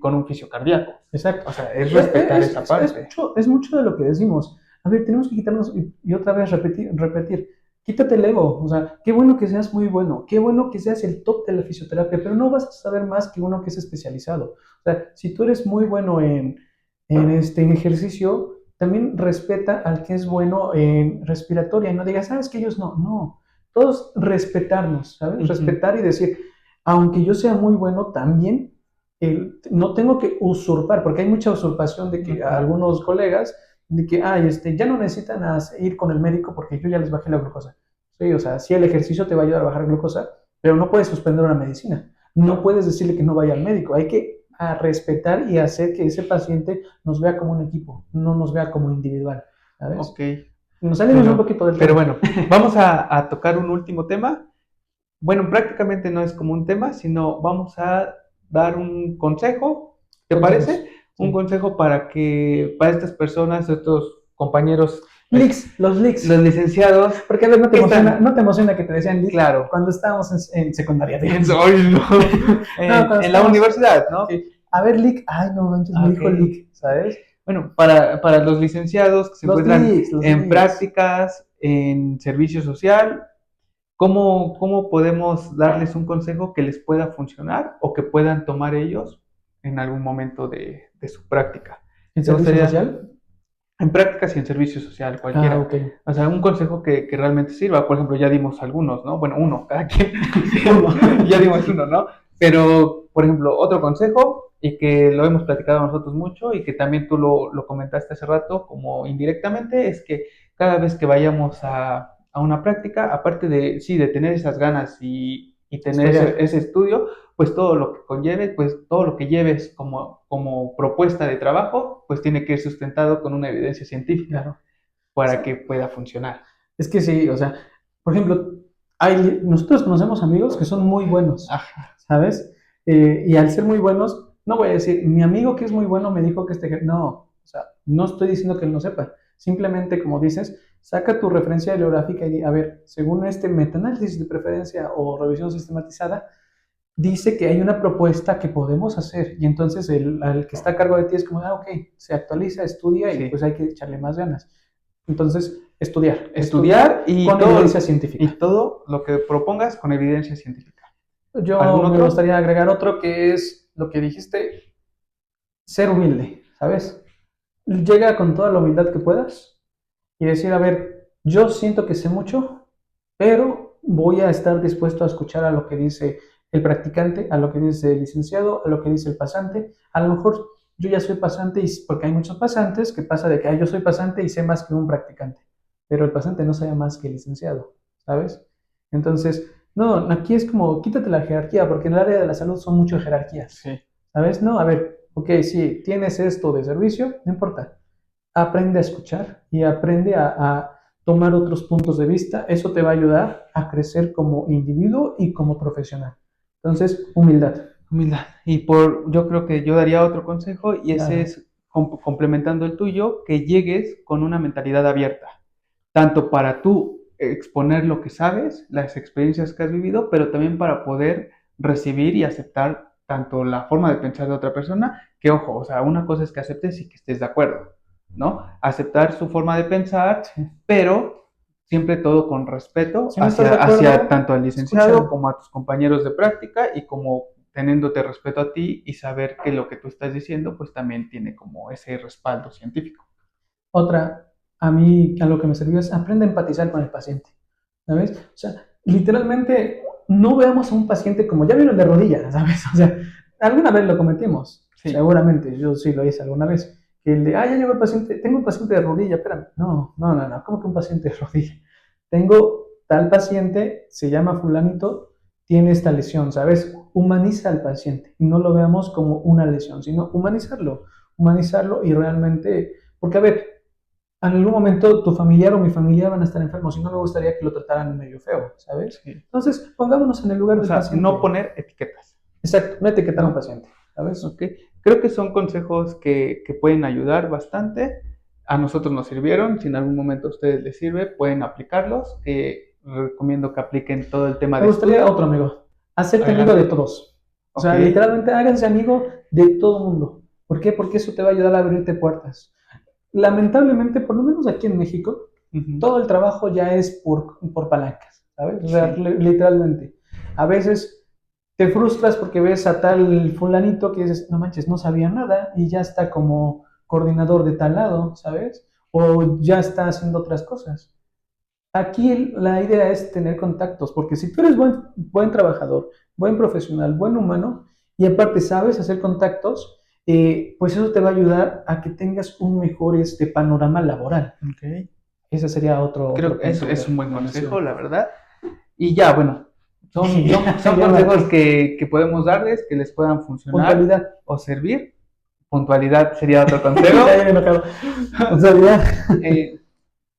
con un fisio cardíaco. exacto. O sea, es respetar esa parte. Es mucho de lo que decimos. A ver, tenemos que quitarnos y otra vez repetir. Quítate el ego. O sea, qué bueno que seas muy bueno. Qué bueno que seas el top de la fisioterapia, pero no vas a saber más que uno que es especializado. O sea, si tú eres muy bueno en ejercicio, también respeta al que es bueno en respiratoria. No digas, sabes que ellos no. No. Todos respetarnos, ¿sabes? Ujú. Respetar y decir, aunque yo sea muy bueno, también no tengo que usurpar, porque hay mucha usurpación de que a Ujú. algunos colegas, de que, ay, ya no necesitan ir con el médico porque yo ya les bajé la glucosa. Sí, o sea, sí el ejercicio te va a ayudar a bajar glucosa, pero no puedes suspender una medicina. No puedes decirle que no vaya al médico. Hay que respetar y hacer que ese paciente nos vea como un equipo, no nos vea como individual, ¿sabes? Ok, Nos salimos un poquito del pero tema. bueno, vamos a tocar un último tema. Bueno, prácticamente no es como un tema, sino vamos a dar un consejo, ¿te Consejos. parece? Un Sí. consejo para estas personas, estos compañeros, Los los leaks. licenciados, Porque a ver, que están, no te emociona que te decían leak claro, cuando estábamos en secundaria, digamos. Ay, no, No, cuando en la estábamos, universidad, ¿no? sí. A ver, leak, ay, no manches, me Ok. dijo leak, ¿sabes? Bueno, para los licenciados que se encuentran Los en leaks. prácticas, en servicio social, cómo podemos darles un consejo que les pueda funcionar o que puedan tomar ellos en algún momento de su práctica? ¿En ¿Te servicio gustaría? social? En prácticas y en servicio social, Ah, cualquiera. ok. O sea, un consejo que realmente sirva. Por ejemplo, ya dimos algunos, ¿no? Bueno, uno, cada quien. Uno. Ya dimos uno, ¿no? Pero, por ejemplo, otro consejo, y que lo hemos platicado nosotros mucho, y que también tú lo comentaste hace rato, como indirectamente, es que cada vez que vayamos a una práctica, aparte de, sí, de tener esas ganas y tener Estudiar. ese estudio, pues todo lo que conlleve, pues todo lo que lleves como propuesta de trabajo, pues tiene que ir sustentado con una evidencia científica Claro. Sí. para que pueda funcionar. Es que sí, o sea, por ejemplo, nosotros conocemos amigos que son muy buenos, Ajá. ¿sabes? Y al ser muy buenos, no voy a decir, mi amigo que es muy bueno me dijo que no, o sea, no estoy diciendo que él no sepa, simplemente como dices, saca tu referencia bibliográfica y di, a ver, según este metaanálisis de preferencia o revisión sistematizada, dice que hay una propuesta que podemos hacer y entonces el que está a cargo de ti es como, ok, se actualiza, estudia y Sí. pues hay que echarle más ganas. Entonces, Estudiar y con todo, evidencia científica. y todo lo que propongas con evidencia científica. Yo ¿Algún me otro? gustaría agregar otro que es lo que dijiste, ser humilde, ¿sabes? Llega con toda la humildad que puedas y decir, a ver, yo siento que sé mucho, pero voy a estar dispuesto a escuchar a lo que dice el practicante, a lo que dice el licenciado, a lo que dice el pasante. A lo mejor yo ya soy pasante y, porque hay muchos pasantes que pasa de que yo soy pasante y sé más que un practicante, pero el pasante no sabe más que el licenciado, ¿sabes? Entonces, no, aquí es como quítate la jerarquía, porque en el área de la salud son muchas jerarquías, Sí. ¿sabes? No, a ver, ok, si tienes esto de servicio, no importa, aprende a escuchar y aprende a tomar otros puntos de vista. Eso te va a ayudar a crecer como individuo y como profesional. Entonces, humildad. Humildad. Yo creo que yo daría otro consejo y ese Claro. es complementando el tuyo, que llegues con una mentalidad abierta, tanto para tú exponer lo que sabes, las experiencias que has vivido, pero también para poder recibir y aceptar tanto la forma de pensar de otra persona, que ojo, o sea, una cosa es que aceptes y que estés de acuerdo, ¿no? Aceptar su forma de pensar, Sí. pero siempre todo con respeto Si no estás de acuerdo, hacia tanto al licenciado escúchalo. como a tus compañeros de práctica y como teniéndote respeto a ti y saber que lo que tú estás diciendo pues también tiene como ese respaldo científico. Otra, a mí, a lo que me sirvió es aprende a empatizar con el paciente. ¿Sabes? O sea, literalmente no veamos a un paciente como ya vino el de rodillas, ¿sabes? O sea, alguna vez lo cometimos, Sí, seguramente, yo sí lo hice alguna vez. Que el de, ya llegó el paciente, tengo un paciente de rodilla, espérame. No, no, no, no, ¿cómo que un paciente de rodilla? Tengo tal paciente, se llama fulanito, tiene esta lesión, ¿sabes? Humaniza al paciente y no lo veamos como una lesión, sino humanizarlo y realmente, porque a ver, en algún momento tu familiar o mi familiar van a estar enfermos y no me gustaría que lo trataran medio feo, ¿sabes? sí. Entonces, pongámonos en el lugar O del sea, paciente. no poner etiquetas, Exacto, no etiquetar a un ¿no? paciente, ¿sabes? ¿Ok? Creo que son consejos que pueden ayudar bastante. A nosotros nos sirvieron. Si en algún momento a ustedes les sirve, pueden aplicarlos. Recomiendo que apliquen todo el tema Me de gustaría estudio. otro amigo, hacerte amigo de Adelante. todos. O Ok. sea, literalmente háganse amigo de todo el mundo. ¿Por qué? Porque eso te va a ayudar a abrirte puertas. Lamentablemente, por lo menos aquí en México, Ujú. todo el trabajo ya es por palancas, ¿sabes? O sea, Sí. literalmente. A veces te frustras porque ves a tal fulanito que dices, no manches, no sabía nada y ya está como coordinador de tal lado, ¿sabes? O ya está haciendo otras cosas. Aquí la idea es tener contactos, porque si tú eres buen trabajador, buen profesional, buen humano, y aparte sabes hacer contactos, pues eso te va a ayudar a que tengas un mejor panorama laboral. Ok. Ese sería Creo otro que eso punto de es un buen consejo, recomendación. la verdad. Y ya, bueno, son Ya me- consejos que podemos darles, que les puedan funcionar Puntualidad. o servir. Puntualidad sería otro consejo. Ya bien enojado. Puntualidad. Eh,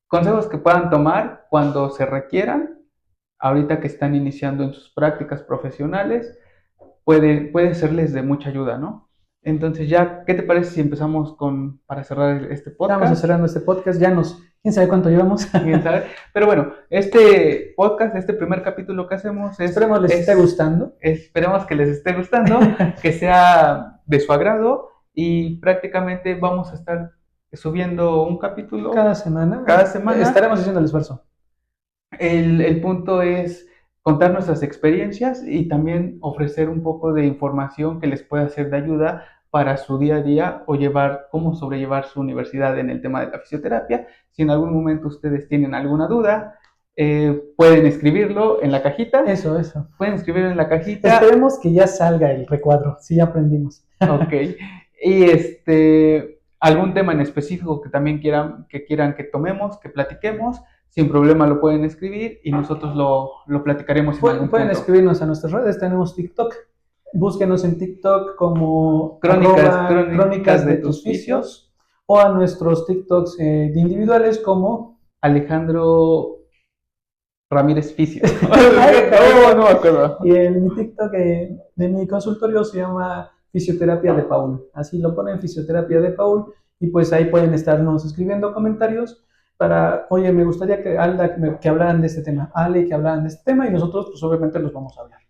Consejos que puedan tomar cuando se requieran, ahorita que están iniciando en sus prácticas profesionales, puede serles de mucha ayuda, ¿no? Entonces ya, ¿qué te parece si empezamos para cerrar este Ya vamos a podcast? cerrando este podcast. ¿Quién sabe cuánto llevamos? ¿Quién sabe? Pero bueno, este podcast, este primer capítulo que hacemos Esperemos les esté gustando. esperemos que les esté gustando, que sea de su agrado y prácticamente vamos a estar subiendo un capítulo Cada semana cada semana. estaremos haciendo el esfuerzo. El punto es contar nuestras experiencias y también ofrecer un poco de información que les pueda ser de ayuda para su día a día o cómo sobrellevar su universidad en el tema de la fisioterapia. Si en algún momento ustedes tienen alguna duda, pueden escribirlo en la cajita. Eso. Pueden escribirlo en la cajita. Esperemos que ya salga el recuadro, si ya aprendimos. Ok. Y algún tema en específico que también quieran que tomemos, que platiquemos, sin problema lo pueden escribir y nosotros lo platicaremos en algún Pueden punto. escribirnos a nuestras redes, tenemos TikTok. Búsquenos en TikTok como Crónicas crónicas de de tus tus vicios. vicios o a nuestros TikToks de individuales como... Alejandro Ramírez Ficio. Ay, No me acuerdo. y mi TikTok de mi consultorio se llama Fisioterapia de Paul. Así lo ponen, Fisioterapia de Paul, y pues ahí pueden estarnos escribiendo comentarios para, oye, me gustaría que Alda, que hablaran de este tema, Ale, que hablaran de este tema, y nosotros pues obviamente los vamos a hablar.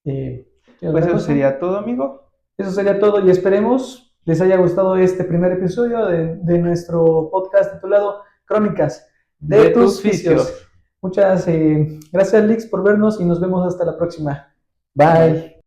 ¿Qué Pues otra eso cosa? sería todo, amigo. Eso sería todo y esperemos les haya gustado este primer episodio de nuestro podcast titulado Crónicas de tus Fisios. Muchas gracias, Lix, por vernos y nos vemos hasta la próxima. Bye.